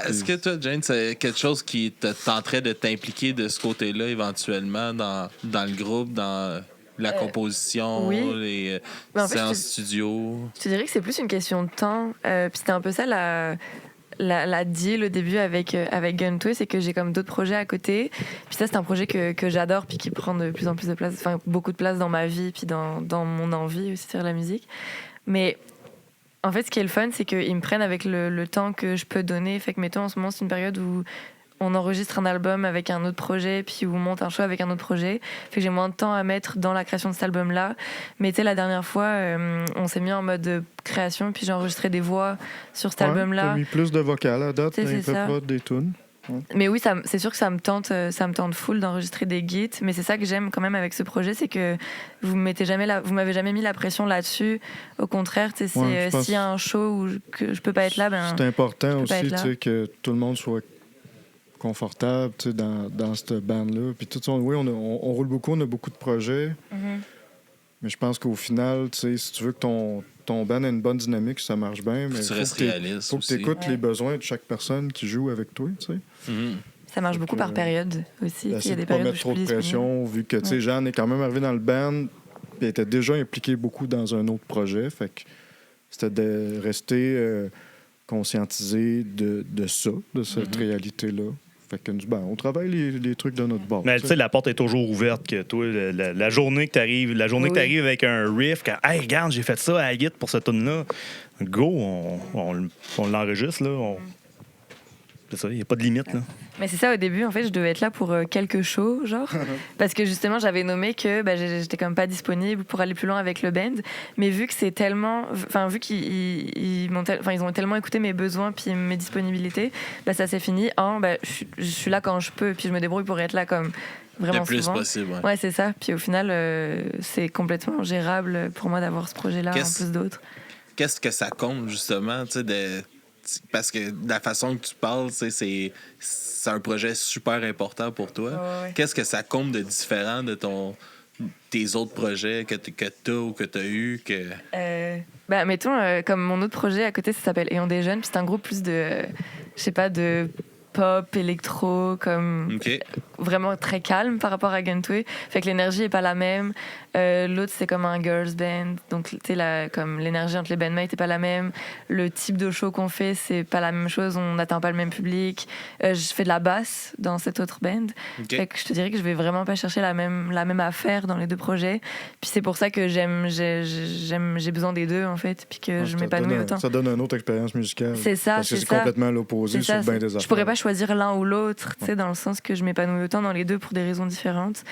Est-ce que toi, Jane, c'est quelque chose qui te tenterait de t'impliquer de ce côté-là éventuellement dans le groupe, dans la composition, les séances studio? Je te dirais que c'est plus une question de temps. Puis c'était un peu ça la deal au début avec Gun Twist, c'est que j'ai comme d'autres projets à côté. Puis ça, c'est un projet que j'adore puis qui prend de plus en plus de place, enfin beaucoup de place dans ma vie puis dans mon envie aussi de faire de la musique. Mais en fait, ce qui est le fun, c'est qu'ils me prennent avec le temps que je peux donner. Fait que, mettons, en ce moment, c'est une période où on enregistre un album avec un autre projet, puis où on monte un show avec un autre projet. Fait que j'ai moins de temps à mettre dans la création de cet album-là. Mais tu sais, la dernière fois, on s'est mis en mode création, puis j'ai enregistré des voix sur cet album-là. T'as mis plus de vocales à date, c'est ça. pas des tunes. Ouais. Mais oui, c'est sûr que ça me tente full d'enregistrer des gits, mais c'est ça que j'aime quand même avec ce projet, c'est que vous m'avez jamais mis la pression là-dessus. Au contraire, s'il y a un show où que je peux pas être là, ben c'est important aussi que tout le monde soit confortable dans cette bande-là. Puis oui, on roule beaucoup, on a beaucoup de projets. Mais je pense qu'au final, si tu veux que ton band ait une bonne dynamique, ça marche bien. Mais il faut que tu écoutes les besoins de chaque personne qui joue avec toi. Ça marche beaucoup par période aussi. Il y a des pas périodes mettre trop de pression, vu que Jeanne est quand même arrivée dans le band, puis elle était déjà impliquée beaucoup dans un autre projet. Fait que c'était de rester conscientisé de ça, de cette réalité-là. Fait que, on travaille les trucs de notre bord. Mais tu sais, la porte est toujours ouverte. Que toi, la journée que tu arrives, que t'arrives avec un riff, hey, regarde, j'ai fait ça à la guitare pour cette tune-là. Go, on l'enregistre, là. C'est ça, il n'y a pas de limite, là. Mais c'est ça, au début, en fait, je devais être là pour quelques shows, genre. Parce que justement, j'avais nommé que j'étais comme pas disponible pour aller plus loin avec le band. Mais vu que c'est tellement. Enfin, vu qu'ils ont tellement écouté mes besoins puis mes disponibilités, ça s'est fini je suis là quand je peux, puis je me débrouille pour être là comme vraiment le plus souvent. possible. Ouais, c'est ça. Puis au final, c'est complètement gérable pour moi d'avoir ce projet-là en plus d'autres. Qu'est-ce que ça compte, justement, parce que la façon que tu parles, c'est un projet super important pour toi. Ouais. Qu'est-ce que ça compte de différent de tes autres projets que tu as ou que tu as eu? Mettons, comme mon autre projet à côté, ça s'appelle Ayons des jeunes, puis c'est un groupe plus de, de pop, électro, comme vraiment très calme par rapport à Gun-Twist. Fait que l'énergie est pas la même. L'autre, c'est comme un girls band. Donc, tu sais, comme l'énergie entre les bandmates est pas la même. Le type de show qu'on fait, c'est pas la même chose. On n'atteint pas le même public. Je fais de la basse dans cette autre band. Fait que je te dirais que je vais vraiment pas chercher la même affaire dans les deux projets. Puis c'est pour ça que j'ai besoin des deux, en fait. Puis que je m'épanouis autant. Ça donne une autre expérience musicale. C'est ça, parce que c'est complètement l'opposé sur bien des affaires. Je pourrais pas choisir l'un ou l'autre, tu sais, dans le sens que je m'épanouis autant dans les deux pour des raisons différentes.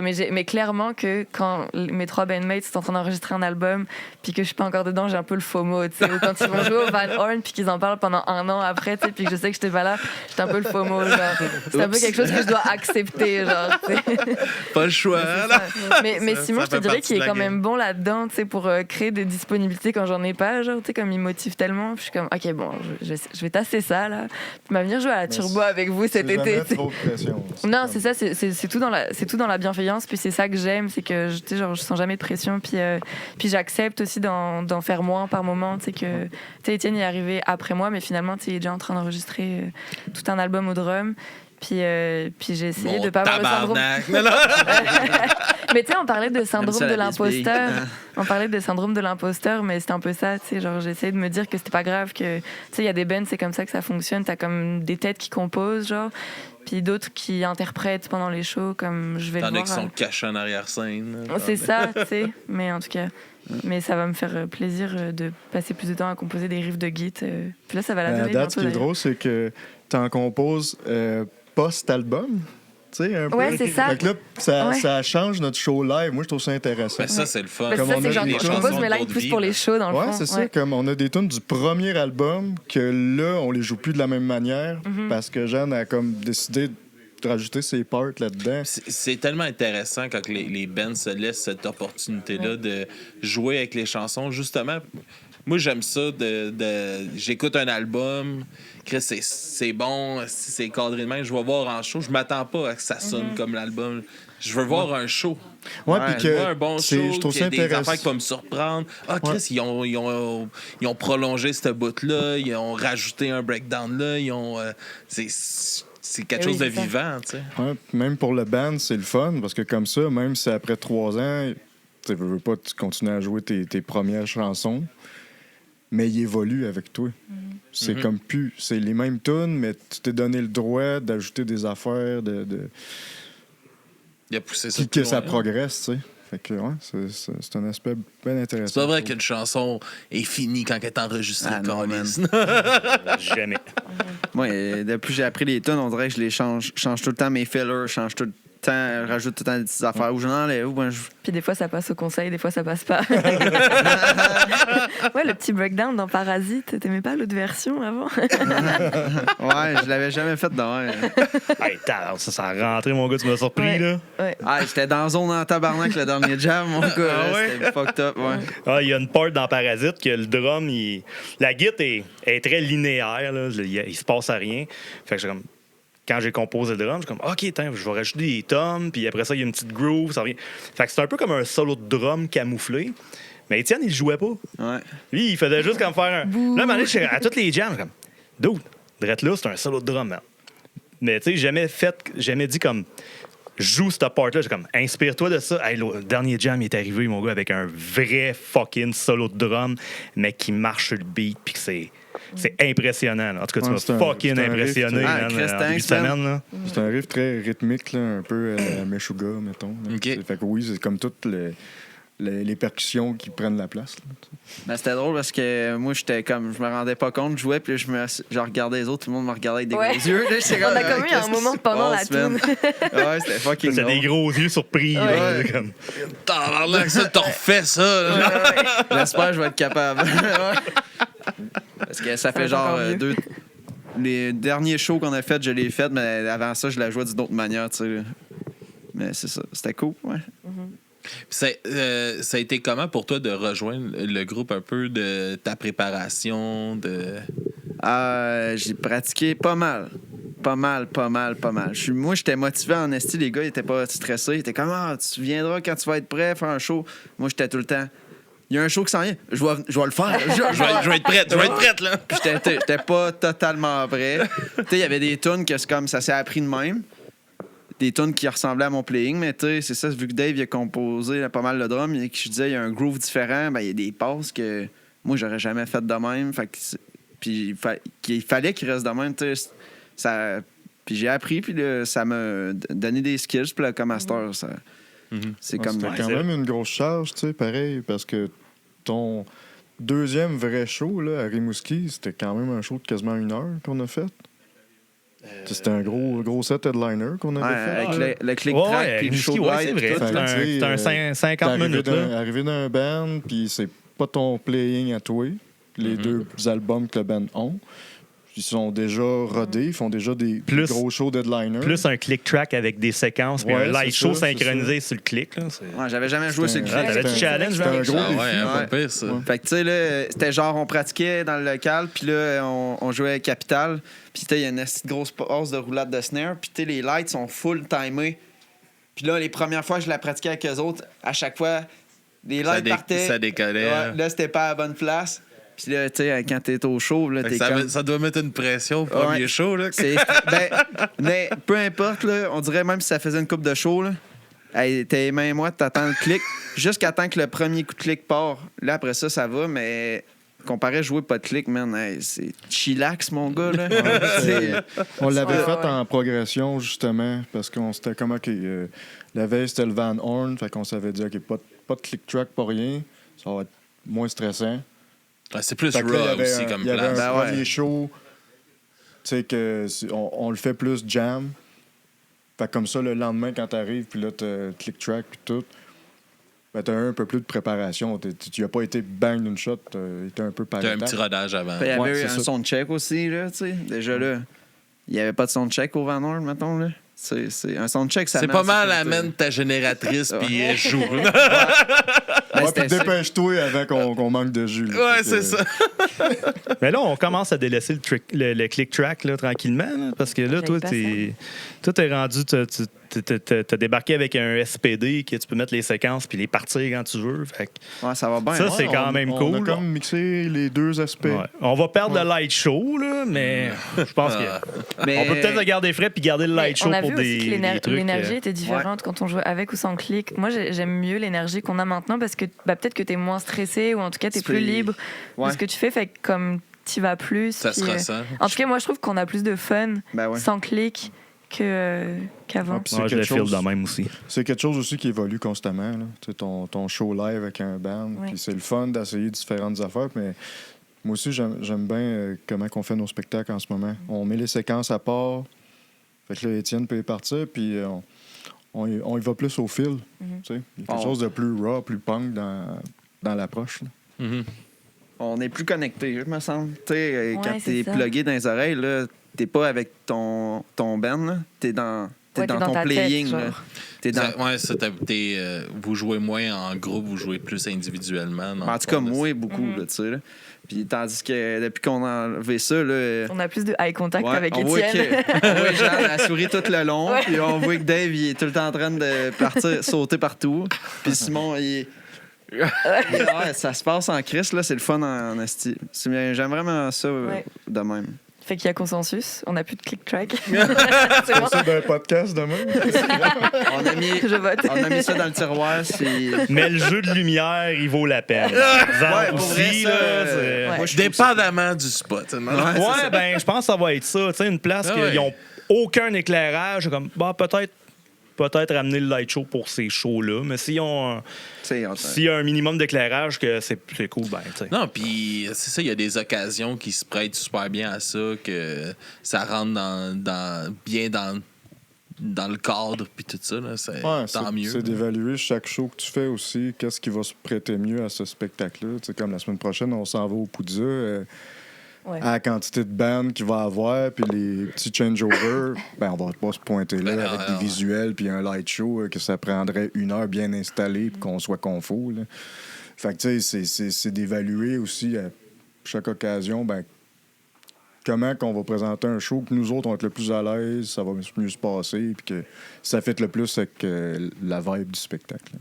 mais clairement que quand mes 3 bandmates sont en train d'enregistrer un album puis que je suis pas encore dedans, j'ai un peu le FOMO, tu sais, ou quand ils vont jouer au Van Horn puis qu'ils en parlent pendant 1 an après, tu sais, puis que je sais que j'étais pas là, j'étais un peu le FOMO, genre. C'est un peu quelque chose que je dois accepter, genre, tu sais. Pas le choix, là. Mais Simon, je te dirais qu'il est quand même bon là-dedans, tu sais, pour créer des disponibilités quand j'en ai pas, genre, tu sais, comme il motive tellement, puis je suis comme, ok, bon, je vais tasser ça, là, puis va venir jouer à la Turbo avec vous cet été. Trop de pression. Non, c'est ça, c'est tout dans la bienveillance, puis c'est ça que j'aime, c'est que je sens jamais de pression, puis j'accepte aussi d'en faire moins par moment, tu sais, que Étienne est arrivé après moi, mais finalement il est déjà en train d'enregistrer tout un album au drum. Puis j'ai essayé de pas avoir le syndrome. Mais tu sais, on parlait de syndrome de l'imposteur. On parlait de syndrome de l'imposteur, mais c'était un peu ça, tu sais, genre j'ai essayé de me dire que c'était pas grave, que tu sais, il y a des bands, c'est comme ça que ça fonctionne, t'as comme des têtes qui composent, genre, puis d'autres qui interprètent pendant les shows, comme je vais le voir. T'en as qui sont cachés en arrière-scène. C'est ça, tu sais, mais en tout cas... Mais ça va me faire plaisir de passer plus de temps à composer des riffs de git. Puis là, ça va la donner. À date, ce qui est drôle, c'est que t'en composes post-album. Tu sais, un peu. Ouais, c'est ça. Fait que là, ça change notre show live. Moi, je trouve ça intéressant. Ben, ça, c'est le fun. Ben, ça, c'est genre, je compose mes lives plus pour les shows, dans le fond. Ouais, c'est ça. Comme on a des tunes du premier album que là, on les joue plus de la même manière parce que Jeanne a comme décidé de rajouter ses parts là-dedans. C'est tellement intéressant quand les bands se laissent cette opportunité-là de jouer avec les chansons. Justement, moi, j'aime ça. J'écoute un album, Chris, c'est bon, c'est cadré de même. Je vais voir en show. Je m'attends pas à que ça sonne comme l'album. Je veux voir un show. Ouais, puis que un bon show, je trouve qu'il y ça a des intéressant. affaires qui vont me surprendre. Ah, Chris, ils ont prolongé cette bout-là, ils ont rajouté un breakdown là, c'est quelque chose de vivant, tu sais. Ouais, même pour le band, c'est le fun, parce que comme ça, même si après 3 ans, tu veux pas, tu continues à jouer tes premières chansons, mais il évolue avec toi. C'est comme plus... C'est les mêmes tunes, mais tu t'es donné le droit d'ajouter des affaires, Il a poussé ça que ça progresse, tu sais. Fait que, ouais, c'est un aspect bien intéressant. C'est pas vrai qu'une chanson est finie quand elle est enregistrée. Jamais. Moi, depuis que j'ai appris les tunes, on dirait que je les change tout le temps mes fillers, change tout le temps, rajoute tout le temps des petites affaires où je n'enlève. Puis des fois, ça passe au conseil, des fois, ça passe pas. Ouais, le petit breakdown dans Parasite, t'aimais pas l'autre version avant? Ouais, je l'avais jamais fait dans. Hey, ça a rentré, mon gars, tu m'as surpris, là. Ouais. Ah, j'étais dans la zone en tabarnak le dernier jam, mon gars. C'était fucked up, ouais. Ah, il y a une part dans Parasite que le drum, la guitare est très linéaire, là. Il se passe à rien. Fait que j'ai comme... Quand j'ai composé le drum, je suis comme, OK, je vais rajouter des tomes, puis après ça, il y a une petite groove, ça revient. Fait que c'est un peu comme un solo de drum camouflé. Mais Étienne, il jouait pas. Ouais. Lui, il faisait juste comme faire un. Là, à un moment donné, à toutes les jams, comme, dude, drette là, c'est un solo de drum, man. Mais tu sais, jamais dit comme, joue cette part-là. J'ai comme, inspire-toi de ça. Hey, le dernier jam, il est arrivé, mon gars, avec un vrai fucking solo de drum, mais qui marche sur le beat, puis que c'est impressionnant. Là. En tout cas, tu m'as fucking impressionné en début de semaine. Là. C'est un riff très rythmique, là, un peu Meshuggah, mettons. Okay. Fait que oui, c'est comme toutes les percussions qui prennent la place. Là. Ben, c'était drôle parce que moi, j'étais comme, je me rendais pas compte, je jouais, puis je regardais les autres, tout le monde me regardait avec des gros yeux. Là, on a comme eu un moment pendant la tune. Ouais, c'était fucking drôle. C'était des gros yeux surpris. Ouais. Là, comme... T'as refait ça. J'espère que je vais être capable. Parce que ça fait genre les derniers shows qu'on a fait, je l'ai fait, mais avant ça, je la jouais d'une autre manière, tu sais. Mais c'est ça, c'était cool, ouais. Ça a été comment pour toi de rejoindre le groupe un peu de ta préparation? J'ai pratiqué pas mal. Moi, j'étais motivé en esti. Les gars, ils étaient pas stressés. Ils étaient comme, tu viendras quand tu vas être prêt à faire un show. Moi, j'étais tout le temps, il y a un show qui s'en vient, je vais le faire. Je vais être prête, là. Puis j'étais pas totalement prêt. Tu sais, il y avait des tunes que c'est comme ça s'est appris de même. Des tunes qui ressemblaient à mon playing, mais tu sais, c'est ça, vu que Dave il a composé pas mal le drum, et que je disais, il y a un groove différent, ben il y a des passes que moi, j'aurais jamais fait de même. Fait que puis il fallait qu'il reste de même, tu sais. Ça... Puis j'ai appris, puis là, ça m'a donné des skills, puis là, comme master, ça... C'est comme... C'était quand même une grosse charge, tu sais, pareil, parce que ton deuxième vrai show, là, à Rimouski, c'était quand même un show de quasiment 1 heure qu'on a fait. C'était un gros set headliner qu'on avait fait. Avec le click-track puis le show c'est vrai. C'est un 50 minutes. Arrivé d'un band, puis c'est pas ton playing à toi. Les deux albums que le band ont. Ils sont déjà rodés, ils font déjà des gros shows deadliners. Plus un click-track avec des séquences, puis un light show synchronisé sur le click. Là, j'avais jamais joué sur le click. T'avais du challenge, c'était un gros défi. Pas pire, ça. Fait que tu sais, là, c'était genre, on pratiquait dans le local, puis là, on jouait à Capital, puis il y a une grosse pause de roulade de snare, puis les lights sont full timés. Puis là, les premières fois que je la pratiquais avec eux autres, à chaque fois, les lights partaient. Ça décollait. Ouais, là, c'était pas à la bonne place. Puis là, tu sais, quand t'es au show, là, t'es comme... Ça doit mettre une pression au premier show, là. Mais peu importe, là, on dirait même si ça faisait une coupe de show, là, hey, t'es main et moi, t'attends le clic, jusqu'à temps que le premier coup de clic part. Là, après ça, ça va, mais comparé à jouer pas de clic, man, hey, c'est chillax, mon gars, là. On l'avait fait en progression, justement, parce qu'on s'était comme, OK, la veille, c'était le Van Horn, fait qu'on s'avait dit, OK, pas de click-track, pas rien, ça va être moins stressant. C'est plus raw aussi comme plan. Il y avait un premier show, tu sais, on le fait plus jam. Fait comme ça, le lendemain, quand t'arrives, puis là, t'as click-track, puis tout, ben, t'as un peu plus de préparation. Tu n'as pas été bang d'une shot, t'as été un peu par étape. T'as un petit rodage avant. Il y avait un soundcheck aussi, là, tu sais. Déjà là, il n'y avait pas de soundcheck au Van Horn, mettons, là. C'est un soundcheck, ça. C'est pas mal, amène ta génératrice, puis joue. Puis dépêche-toi avant qu'on manque de jus. Ouais, c'est ça. Mais là, on commence à délaisser le click-track là, tranquillement, là, parce que là, toi, t'es rendu, t'as débarqué avec un SPD que tu peux mettre les séquences puis les partir quand tu veux. Fait que ça va bien. Ça, c'est quand même cool. On a comme mixé les deux aspects. Ouais. On va perdre le light show, là, mais je pense qu'on peut peut-être le garder frais puis garder le light show pour des trucs. L'énergie était différente quand on jouait avec ou sans clic. Moi, j'aime mieux l'énergie qu'on a maintenant parce que peut-être que t'es moins stressé ou en tout cas t'es plus libre de ce que tu fais. Fait que comme t'y vas plus. Ça se ressent. En tout cas, moi, je trouve qu'on a plus de fun sans clic qu'avant. Je le file de même aussi. C'est quelque chose aussi qui évolue constamment. Là. Ton show live avec un band. Puis c'est le fun d'essayer différentes affaires. Mais moi aussi, j'aime bien comment on fait nos spectacles en ce moment. On met les séquences à part. Fait que là, Étienne peut y partir. Puis on y va plus au fil. Il y a quelque chose de plus raw, plus punk dans l'approche. On est plus connecté, je me semble. Quand t'es ça. plugué dans les oreilles, là, t'es pas avec ton band, là. T'es dans ton playing. Tête, vous jouez moins en groupe, vous jouez plus individuellement. En tout cas, moi, beaucoup. Là, tu sais, là. Puis, tandis que depuis qu'on a enlevé ça... Là, on a plus de eye contact avec Étienne. On voit Jean la souris tout le long. Puis on voit que Dave, il est tout le temps en train de partir, sauter partout. Puis Simon, il... ça se passe en crise, là, c'est le fun en esti. J'aime vraiment ça de même. Fait qu'il y a consensus, on n'a plus de click-track. C'est ça d'un podcast demain. Je vote. On a mis ça dans le tiroir. Mais le jeu de lumière, il vaut la peine. Dépendamment du spot. Je pense que ça va être ça. Tu sais, une place qu'ils n'ont aucun éclairage, comme peut-être ramener le light show pour ces shows-là, mais s'il y a un minimum d'éclairage, que c'est cool, Non, puis c'est ça, il y a des occasions qui se prêtent super bien à ça, que ça rentre bien dans le cadre, puis tout ça, là, tant mieux. C'est d'évaluer chaque show que tu fais aussi, qu'est-ce qui va se prêter mieux à ce spectacle-là. Tu sais, comme la semaine prochaine, on s'en va au Poudza. À la quantité de bandes qu'il va avoir, puis les petits changeovers, on va pas se pointer là avec des visuels puis un light show que ça prendrait 1 heure bien installé puis qu'on soit confort. Là. Fait que tu sais, c'est d'évaluer aussi à chaque occasion, comment qu'on va présenter un show que nous autres on va être le plus à l'aise, ça va mieux se passer, puis que ça fait le plus avec la vibe du spectacle.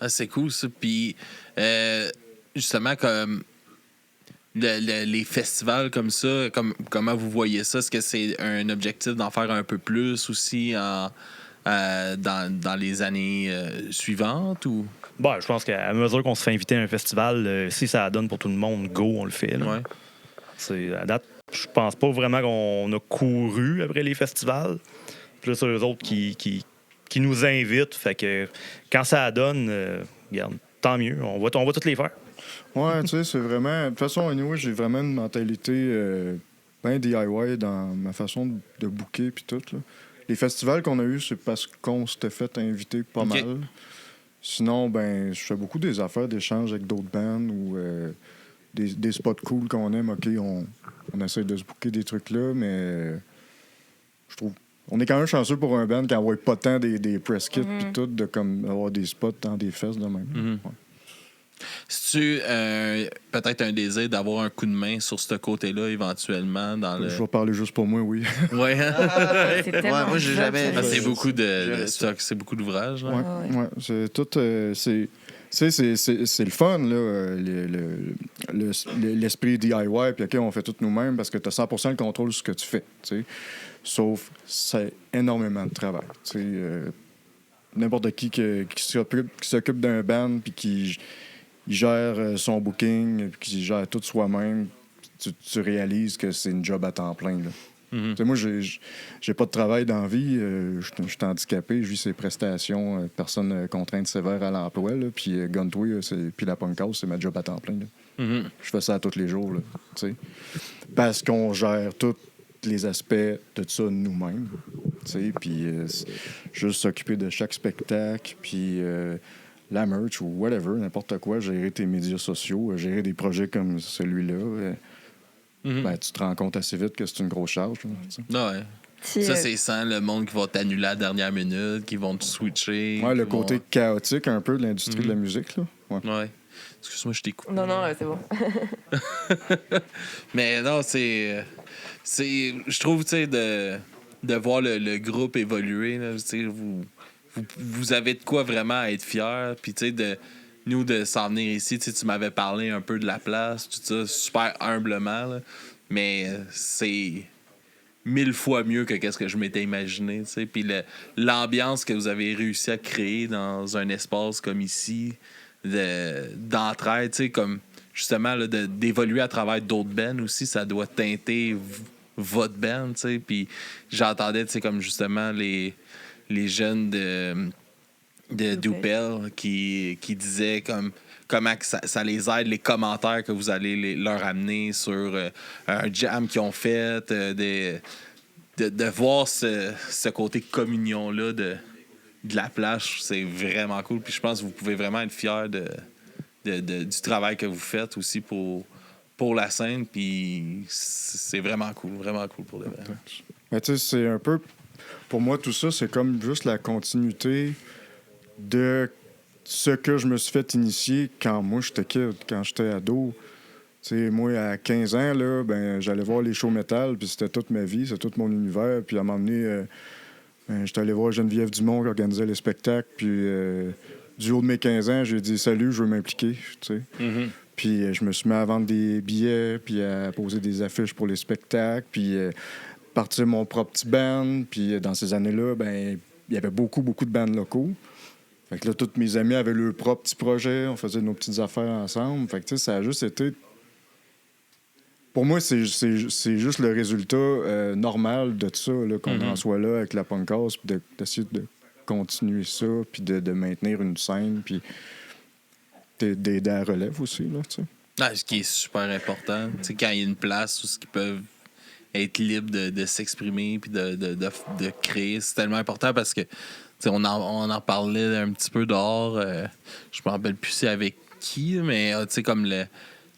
C'est cool ça. Puis justement comme les festivals comme ça, comment vous voyez ça? Est-ce que c'est un objectif d'en faire un peu plus aussi dans les années suivantes? Ou? Je pense qu'à mesure qu'on se fait inviter à un festival, si ça donne pour tout le monde, go, on le fait. Là. À date, je pense pas vraiment qu'on a couru après les festivals. Plus eux autres qui nous invitent. Fait que quand ça donne, regarde, tant mieux. On va toutes les faire. Ouais, tu sais, c'est vraiment... De toute façon, anyway, j'ai vraiment une mentalité ben DIY dans ma façon de booker puis tout. Là. Les festivals qu'on a eus, c'est parce qu'on s'était fait inviter pas mal. Sinon, ben, je fais beaucoup des affaires d'échange avec d'autres bands ou des spots cool qu'on aime. OK, on essaie de se booker des trucs là, mais je trouve... On est quand même chanceux pour un band qui envoie pas tant des press kits puis tout, de comme avoir des spots dans des fesses de même. Ouais. Si-tu peut-être un désir d'avoir un coup de main sur ce côté-là éventuellement dans le... Je vais parler juste pour moi, oui. Ouais. C'est tellement moi, j'ai jamais... C'est beaucoup de stock, c'est beaucoup d'ouvrages. Ouais. C'est tout... c'est le fun, là, l'esprit DIY, puis OK, on fait tout nous-mêmes parce que tu as 100% le contrôle sur ce que tu fais, t'sais. Sauf c'est énormément de travail. N'importe qui s'occupe d'un band puis qui gère son booking puis qui gère tout soi-même, tu réalises que c'est une job à temps plein. Là. Moi, j'ai pas de travail dans la vie. Je suis handicapé. Je vis ces prestations. Personne contrainte sévère à l'emploi. Là, puis Guntoy, puis la punk house, c'est ma job à temps plein. Là. Je fais ça tous les jours. Là, parce qu'on gère tous les aspects de ça nous-mêmes. Puis juste s'occuper de chaque spectacle. Puis la merch ou whatever, n'importe quoi. Gérer tes médias sociaux. Gérer des projets comme celui-là. Ben, tu te rends compte assez vite que c'est une grosse charge. Ouais. Ça, c'est sans le monde qui va t'annuler à la dernière minute, qui vont te switcher. Ouais, le côté chaotique un peu de l'industrie de la musique. Là. Ouais. Excuse-moi, je t'écoute. Non, c'est bon. Mais non, c'est je trouve, tu sais, de voir le groupe évoluer, là, vous avez de quoi vraiment être fiers. Puis, tu sais, nous, de s'en venir ici, tu m'avais parlé un peu de la place, tout ça, super humblement, là, mais c'est 1000 fois mieux que ce que je m'étais imaginé, tu sais. Puis l'ambiance que vous avez réussi à créer dans un espace comme ici, d'entraide, tu sais, comme justement là, d'évoluer à travers d'autres bands aussi, ça doit teinter votre band, tu sais. Puis j'entendais, tu sais, comme justement les jeunes de Doupel qui disaient comment que ça les aide, les commentaires que vous allez leur amener sur un jam qu'ils ont fait, de voir ce côté communion-là de la plage, c'est vraiment cool. Puis je pense que vous pouvez vraiment être fiers du travail que vous faites aussi pour la scène. Puis c'est vraiment cool pour le vrai. Mais tu sais, c'est un peu... Pour moi, tout ça, c'est comme juste la continuité de ce que je me suis fait initier quand moi j'étais kid, quand j'étais ado. Tu sais, moi, à 15 ans, là, ben, j'allais voir les shows métal, puis c'était toute ma vie, c'était tout mon univers. Puis à un moment donné, j'étais allé voir Geneviève Dumont qui organisait les spectacles, puis du haut de mes 15 ans, j'ai dit « Salut, je veux m'impliquer », tu sais. Puis je me suis mis à vendre des billets, puis à poser des affiches pour les spectacles, puis partir mon propre petit band. Puis dans ces années-là, ben il y avait beaucoup de bands locaux. Fait que là, tous mes amis avaient leur propre petit projet. On faisait nos petites affaires ensemble. Fait que, tu sais, ça a juste été... Pour moi, c'est juste le résultat normal de ça, là, qu'on en soit là avec la punk house, puis d'essayer de continuer ça, puis de maintenir une scène, puis d'aider à la relève aussi, là, tu sais. Ah, ce qui est super important, tu sais, quand il y a une place où ils peuvent être libres de s'exprimer puis de créer, c'est tellement important parce que on en parlait un petit peu dehors. Je me rappelle plus c'est avec qui, mais comme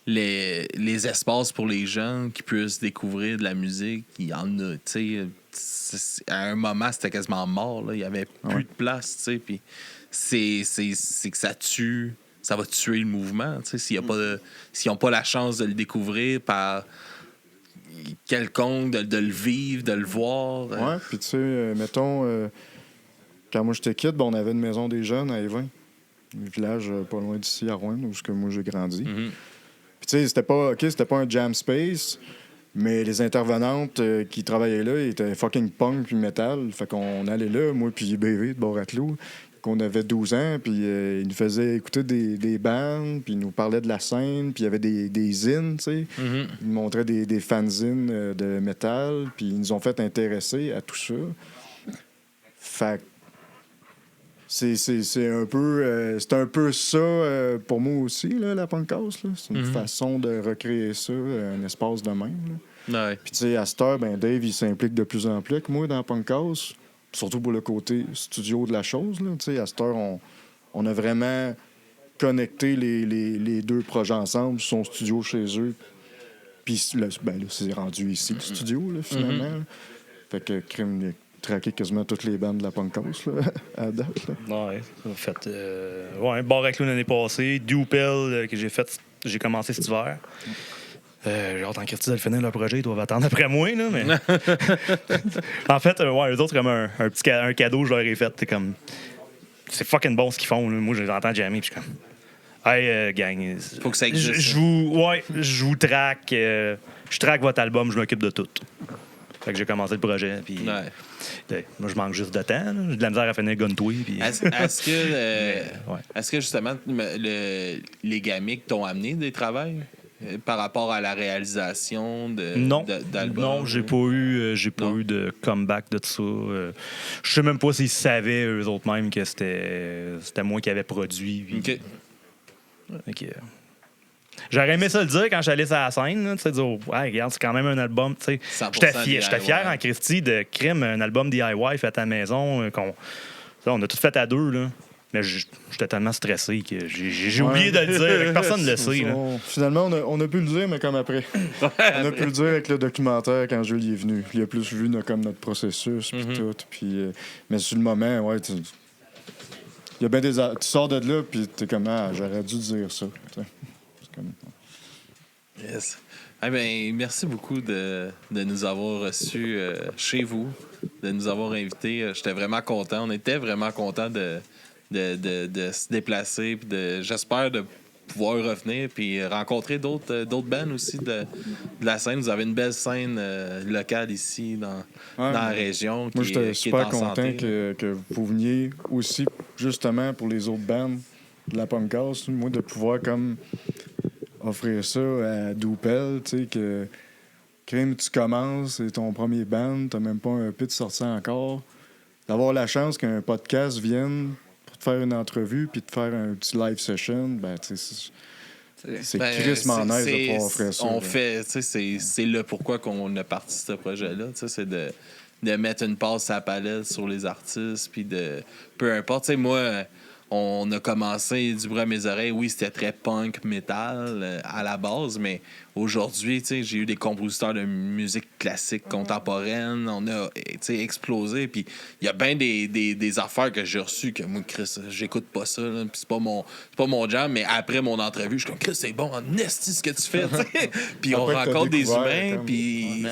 les espaces pour les jeunes qui puissent découvrir de la musique, il y en a. À un moment, c'était quasiment mort. Là. Il n'y avait plus de place. Puis c'est que ça va tuer le mouvement. S'ils n'ont pas la chance de le découvrir par quelconque, de le vivre, de le voir. Ouais, puis tu sais, mettons... Quand moi j'étais kid, on avait une maison des jeunes à Évin, un village pas loin d'ici, à Rouen, où moi j'ai grandi. Puis tu sais, c'était pas un jam space, mais les intervenantes qui travaillaient là étaient fucking punk puis metal. Fait qu'on allait là, moi puis BV de Boratlou, qu'on avait 12 ans, puis ils nous faisaient écouter des bands, puis ils nous parlaient de la scène, puis il y avait des zines, tu sais. Ils nous montraient des fanzines de métal, puis ils nous ont fait intéresser à tout ça. Fait c'est un peu ça pour moi aussi, là, la punk house. Là. C'est une façon de recréer ça, un espace de même. Là. Ouais. Puis, tu sais, à cette heure, ben, Dave, il s'implique de plus en plus avec moi dans Punk House, surtout pour le côté studio de la chose. Là. Tu sais, à cette heure, on a vraiment connecté les deux projets ensemble, son studio chez eux. Puis, là, c'est rendu ici, le studio, là, finalement. Là. Fait que Crime traqué quasiment toutes les bandes de la Punk House, là, à date. Là. Ouais, en fait. Bar à clown l'année passée. Doupel, que j'ai commencé cet hiver. J'ai hâte en Christy de le finir le projet, ils doivent attendre après moi, là, mais. En fait, eux autres, comme un petit un cadeau, je leur ai fait. C'est comme. C'est fucking bon ce qu'ils font, là. Moi, je les entends jammer, puis je suis comme. Hey, gang. Faut que ça existe. Je vous traque. Je traque votre album, je m'occupe de tout. Fait que j'ai commencé le projet, puis. Moi, je manque juste de temps. là. J'ai de la misère à finir Gun-Tway. Puis... Est-ce que justement, les gamiques t'ont amené des travails par rapport à la réalisation d'albums? Non, j'ai pas eu de comeback de tout ça. Je sais même pas s'ils savaient, eux autres mêmes, que c'était moi qui avais produit. Puis... OK. J'aurais aimé ça le dire quand j'allais sur la scène, tu sais, dire, ouais, regarde, c'est quand même un album, tu sais. J'étais fier en Christy de Crime, un album DIY fait à la maison, on a tout fait à deux, là. Mais j'étais tellement stressé que j'ai oublié de le dire, personne ne le sait. Là. Finalement, on a pu le dire, mais comme après. On a pu le dire avec le documentaire quand Jules est venu. Il a plus vu comme notre processus, puis tout. Puis, mais sur le moment, ouais, il y a bien tu sors de là, puis t'es comme, j'aurais dû dire ça. Yes. Eh bien, merci beaucoup de nous avoir reçus chez vous, de nous avoir invités. J'étais vraiment content. On était vraiment contents de se déplacer. Puis j'espère de pouvoir revenir puis rencontrer d'autres bands aussi de la scène. Vous avez une belle scène locale ici dans la région. Moi, j'étais super content que vous veniez aussi, justement, pour les autres bands de la Punk House. Moi, de pouvoir comme offrir ça à Doupel, tu sais, que Crime, tu commences, c'est ton premier band, t'as même pas un peu de sortie encore. D'avoir la chance qu'un podcast vienne pour te faire une entrevue puis te faire un petit live session, ben, tu sais, c'est crissement nice de pouvoir offrir ça. On fait, tu sais, c'est le pourquoi qu'on a parti ce projet-là, tu sais, c'est de mettre une passe à la palette sur les artistes, puis de... Peu importe, tu sais, moi... On a commencé du bruit à mes oreilles. Oui, c'était très punk, metal à la base, mais aujourd'hui, j'ai eu des compositeurs de musique classique contemporaine. On a explosé. Puis il y a bien des affaires que j'ai reçues que moi, Chris, j'écoute pas ça. Là, puis c'est pas mon jam, mais après mon entrevue, je suis comme, Chris, c'est bon, en esti ce que tu fais. Puis on rencontre des humains, puis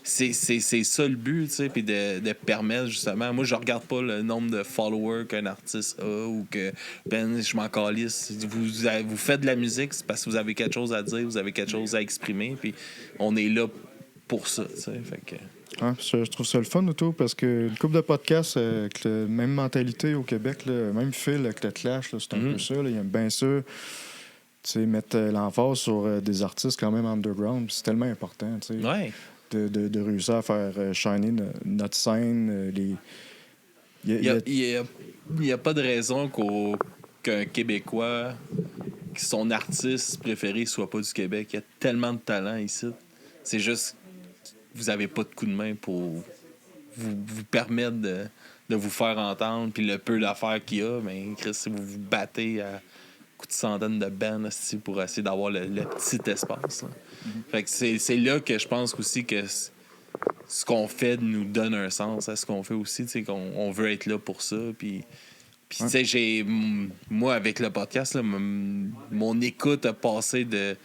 c'est ça le but, puis de permettre justement. Moi, je regarde pas le nombre de followers qu'un artiste a ou que je m'en calisse. Vous faites de la musique, c'est parce que vous avez quelque chose à dire, vous avez quelque chose à exprimer, puis on est là pour ça. Fait que... je trouve ça le fun, autour, parce que une couple de podcasts avec la même mentalité au Québec, là, même fil avec le Clash, là, c'est un peu ça. Là, il aime bien ça. Mettre l'emphase sur des artistes quand même underground, c'est tellement important. De réussir à faire shiner notre scène. Il n'y a pas de raison qu'un Québécois, que son artiste préféré soit pas du Québec. Il y a tellement de talent ici. C'est juste vous avez pas de coup de main pour vous permettre de vous faire entendre. Puis le peu d'affaires qu'il y a, mais Chris, si vous vous battez à coups de centaines de bands pour essayer d'avoir le petit espace. Fait que c'est là que je pense aussi que ce qu'on fait nous donne un sens à ce qu'on fait aussi, qu'on veut être là pour ça. Puis tu sais, moi, avec le podcast, là, mon écoute a passé de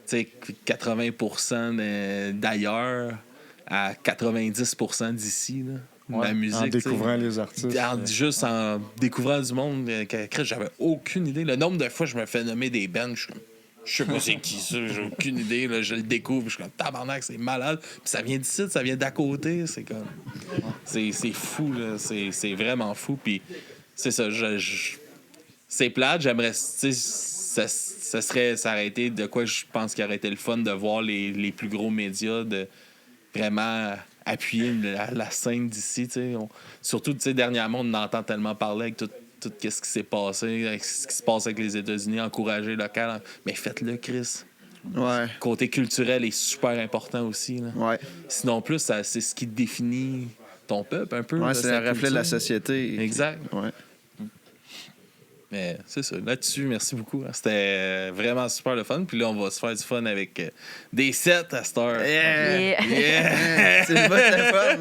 80% d'ailleurs à 90% d'ici. Là. La musique. En découvrant les artistes. Juste en découvrant du monde. J'avais aucune idée. Le nombre de fois que je me fais nommer des bands, je sais pas c'est qui ça, j'ai aucune idée. Là, je le découvre, je suis comme tabarnak, c'est malade. Puis ça vient d'ici, ça vient d'à côté. C'est comme. C'est fou, là. C'est vraiment fou. Puis c'est ça. C'est plate, j'aimerais. Ça aurait été de quoi je pense qu'il aurait été le fun de voir les plus gros médias de vraiment appuyer la scène d'ici. Surtout, dernièrement, on entend tellement parler avec tout ce qui s'est passé, avec ce qui se passe avec les États-Unis, encourager local. Mais faites-le, Chris. Ouais. côté culturel est super important aussi. Là. Ouais. Sinon, plus, c'est ce qui définit ton peuple un peu. Ouais, là, c'est sa le reflet de la culture. société. Exact. Ouais. Mais c'est ça. Là-dessus, merci beaucoup. C'était vraiment super le fun. Puis là, on va se faire du fun avec des sets à cette heure. Yeah! Yeah! C'est le bout de fun,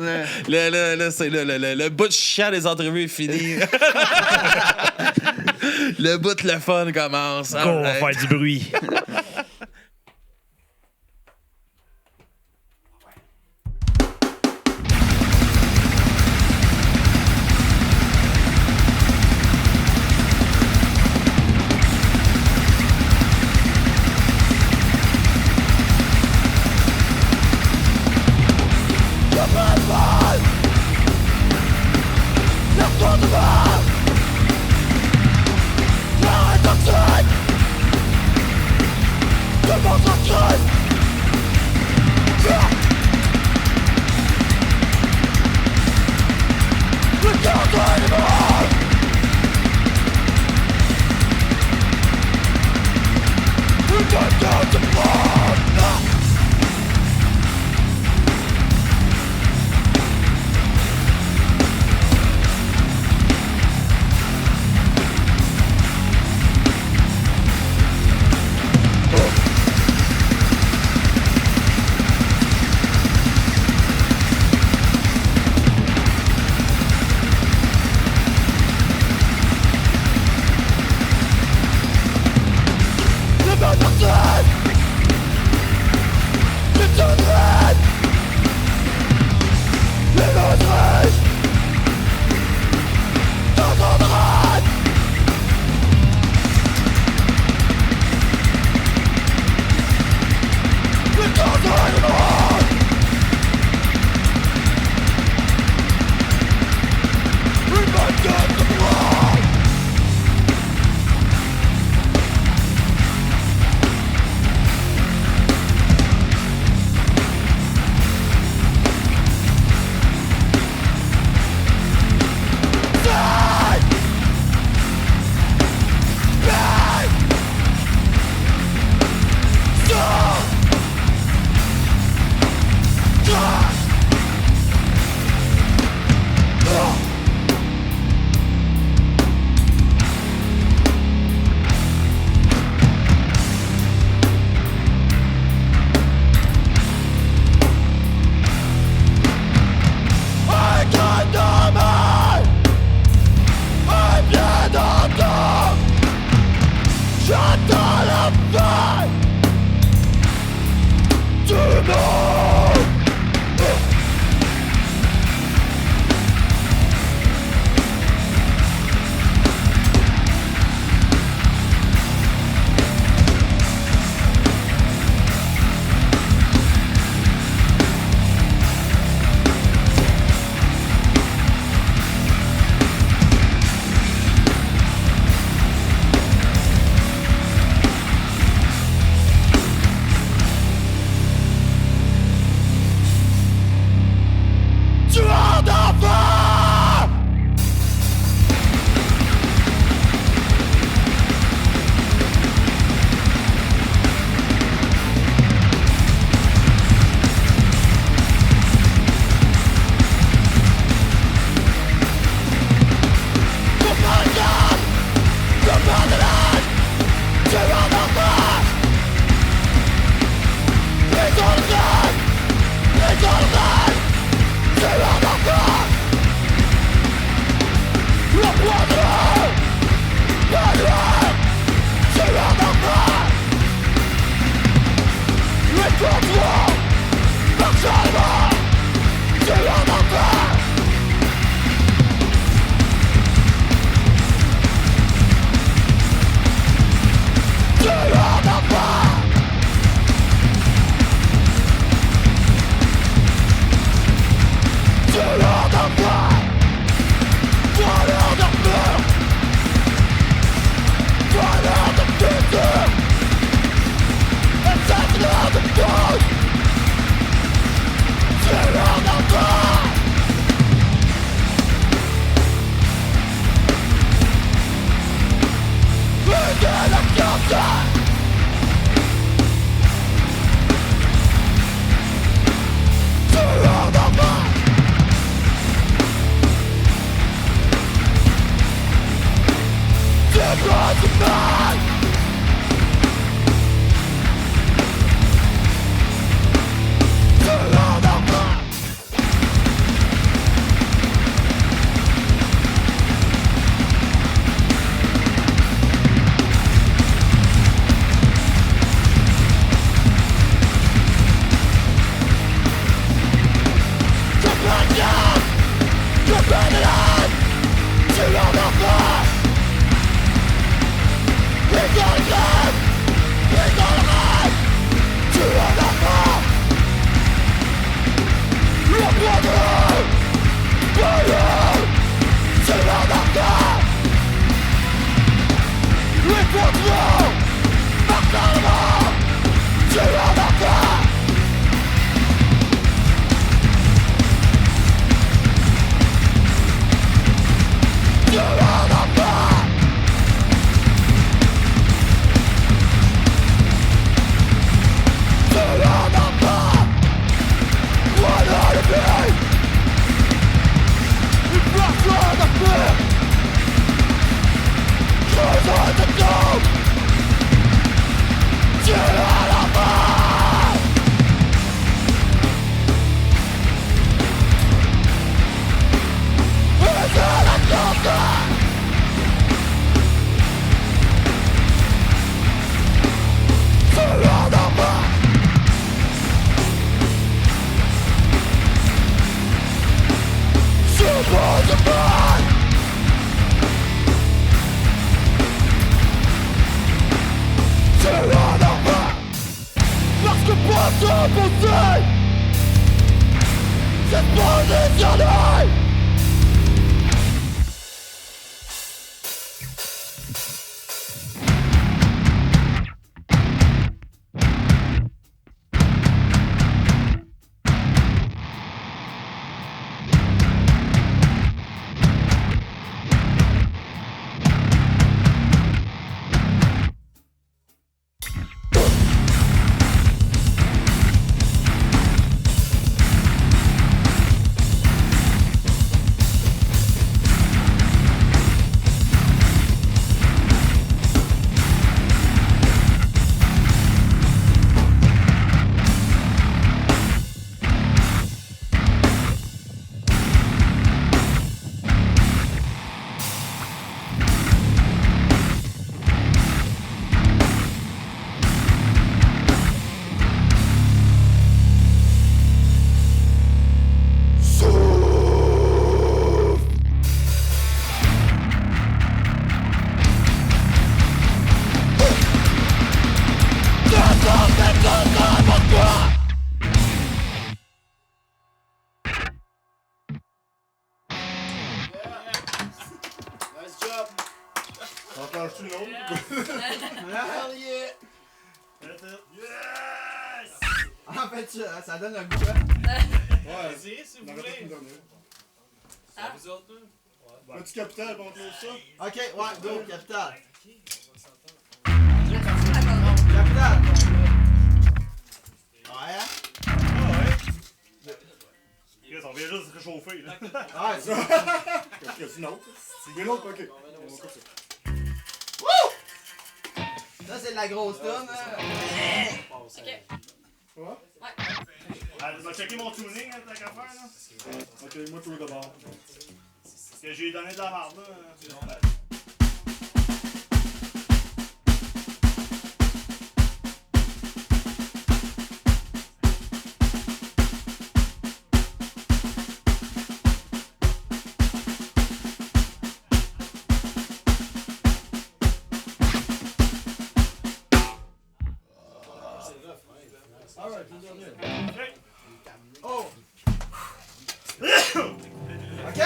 là. Là, c'est le bout de chiant des entrevues est fini. Le bout de le fun commence. On va faire du bruit. Enclenches-tu une autre? Hell yeah! Yes! En fait, ça donne un goût, hein? Ouais, Si vous on aurait pu me donner. C'est à vous autres, là? Petit capital, on close ça? Ok, ouais, go, capital. Capital! Capital! Ouais, hein? Ah ouais? Chris, on vient juste se réchauffer, là. Ouais, c'est Qu'est-ce une autre? C'est une autre, ok. On va couper ça. ça, c'est de la grosse tonne, hein? Ok. Ouais? Ouais. Ah, tu vas checker mon tuning, hein, tant qu'à faire, là? Ok, moi, tout d'abord. Parce que j'ai donné de la marde, là. Oh! Ok!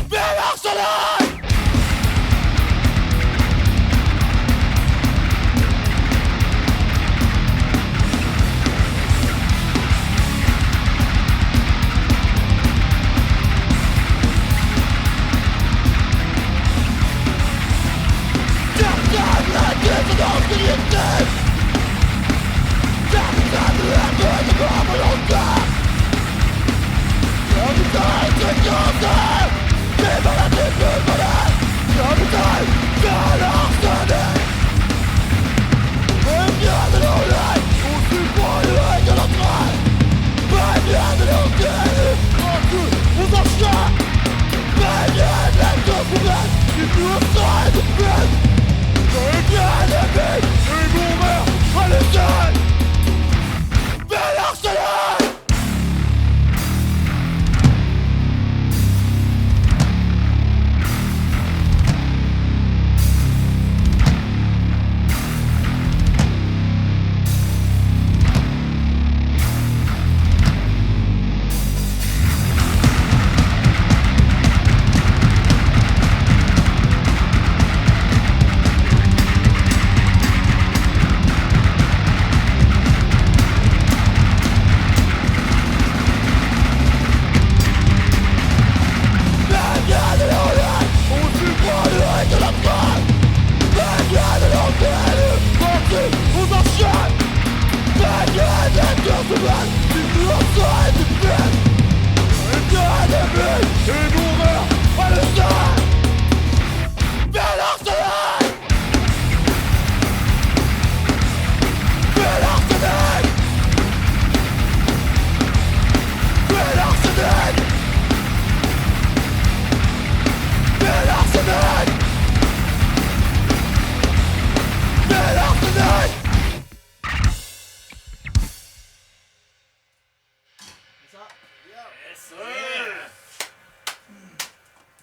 Vive Barcelone!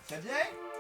C'est bien?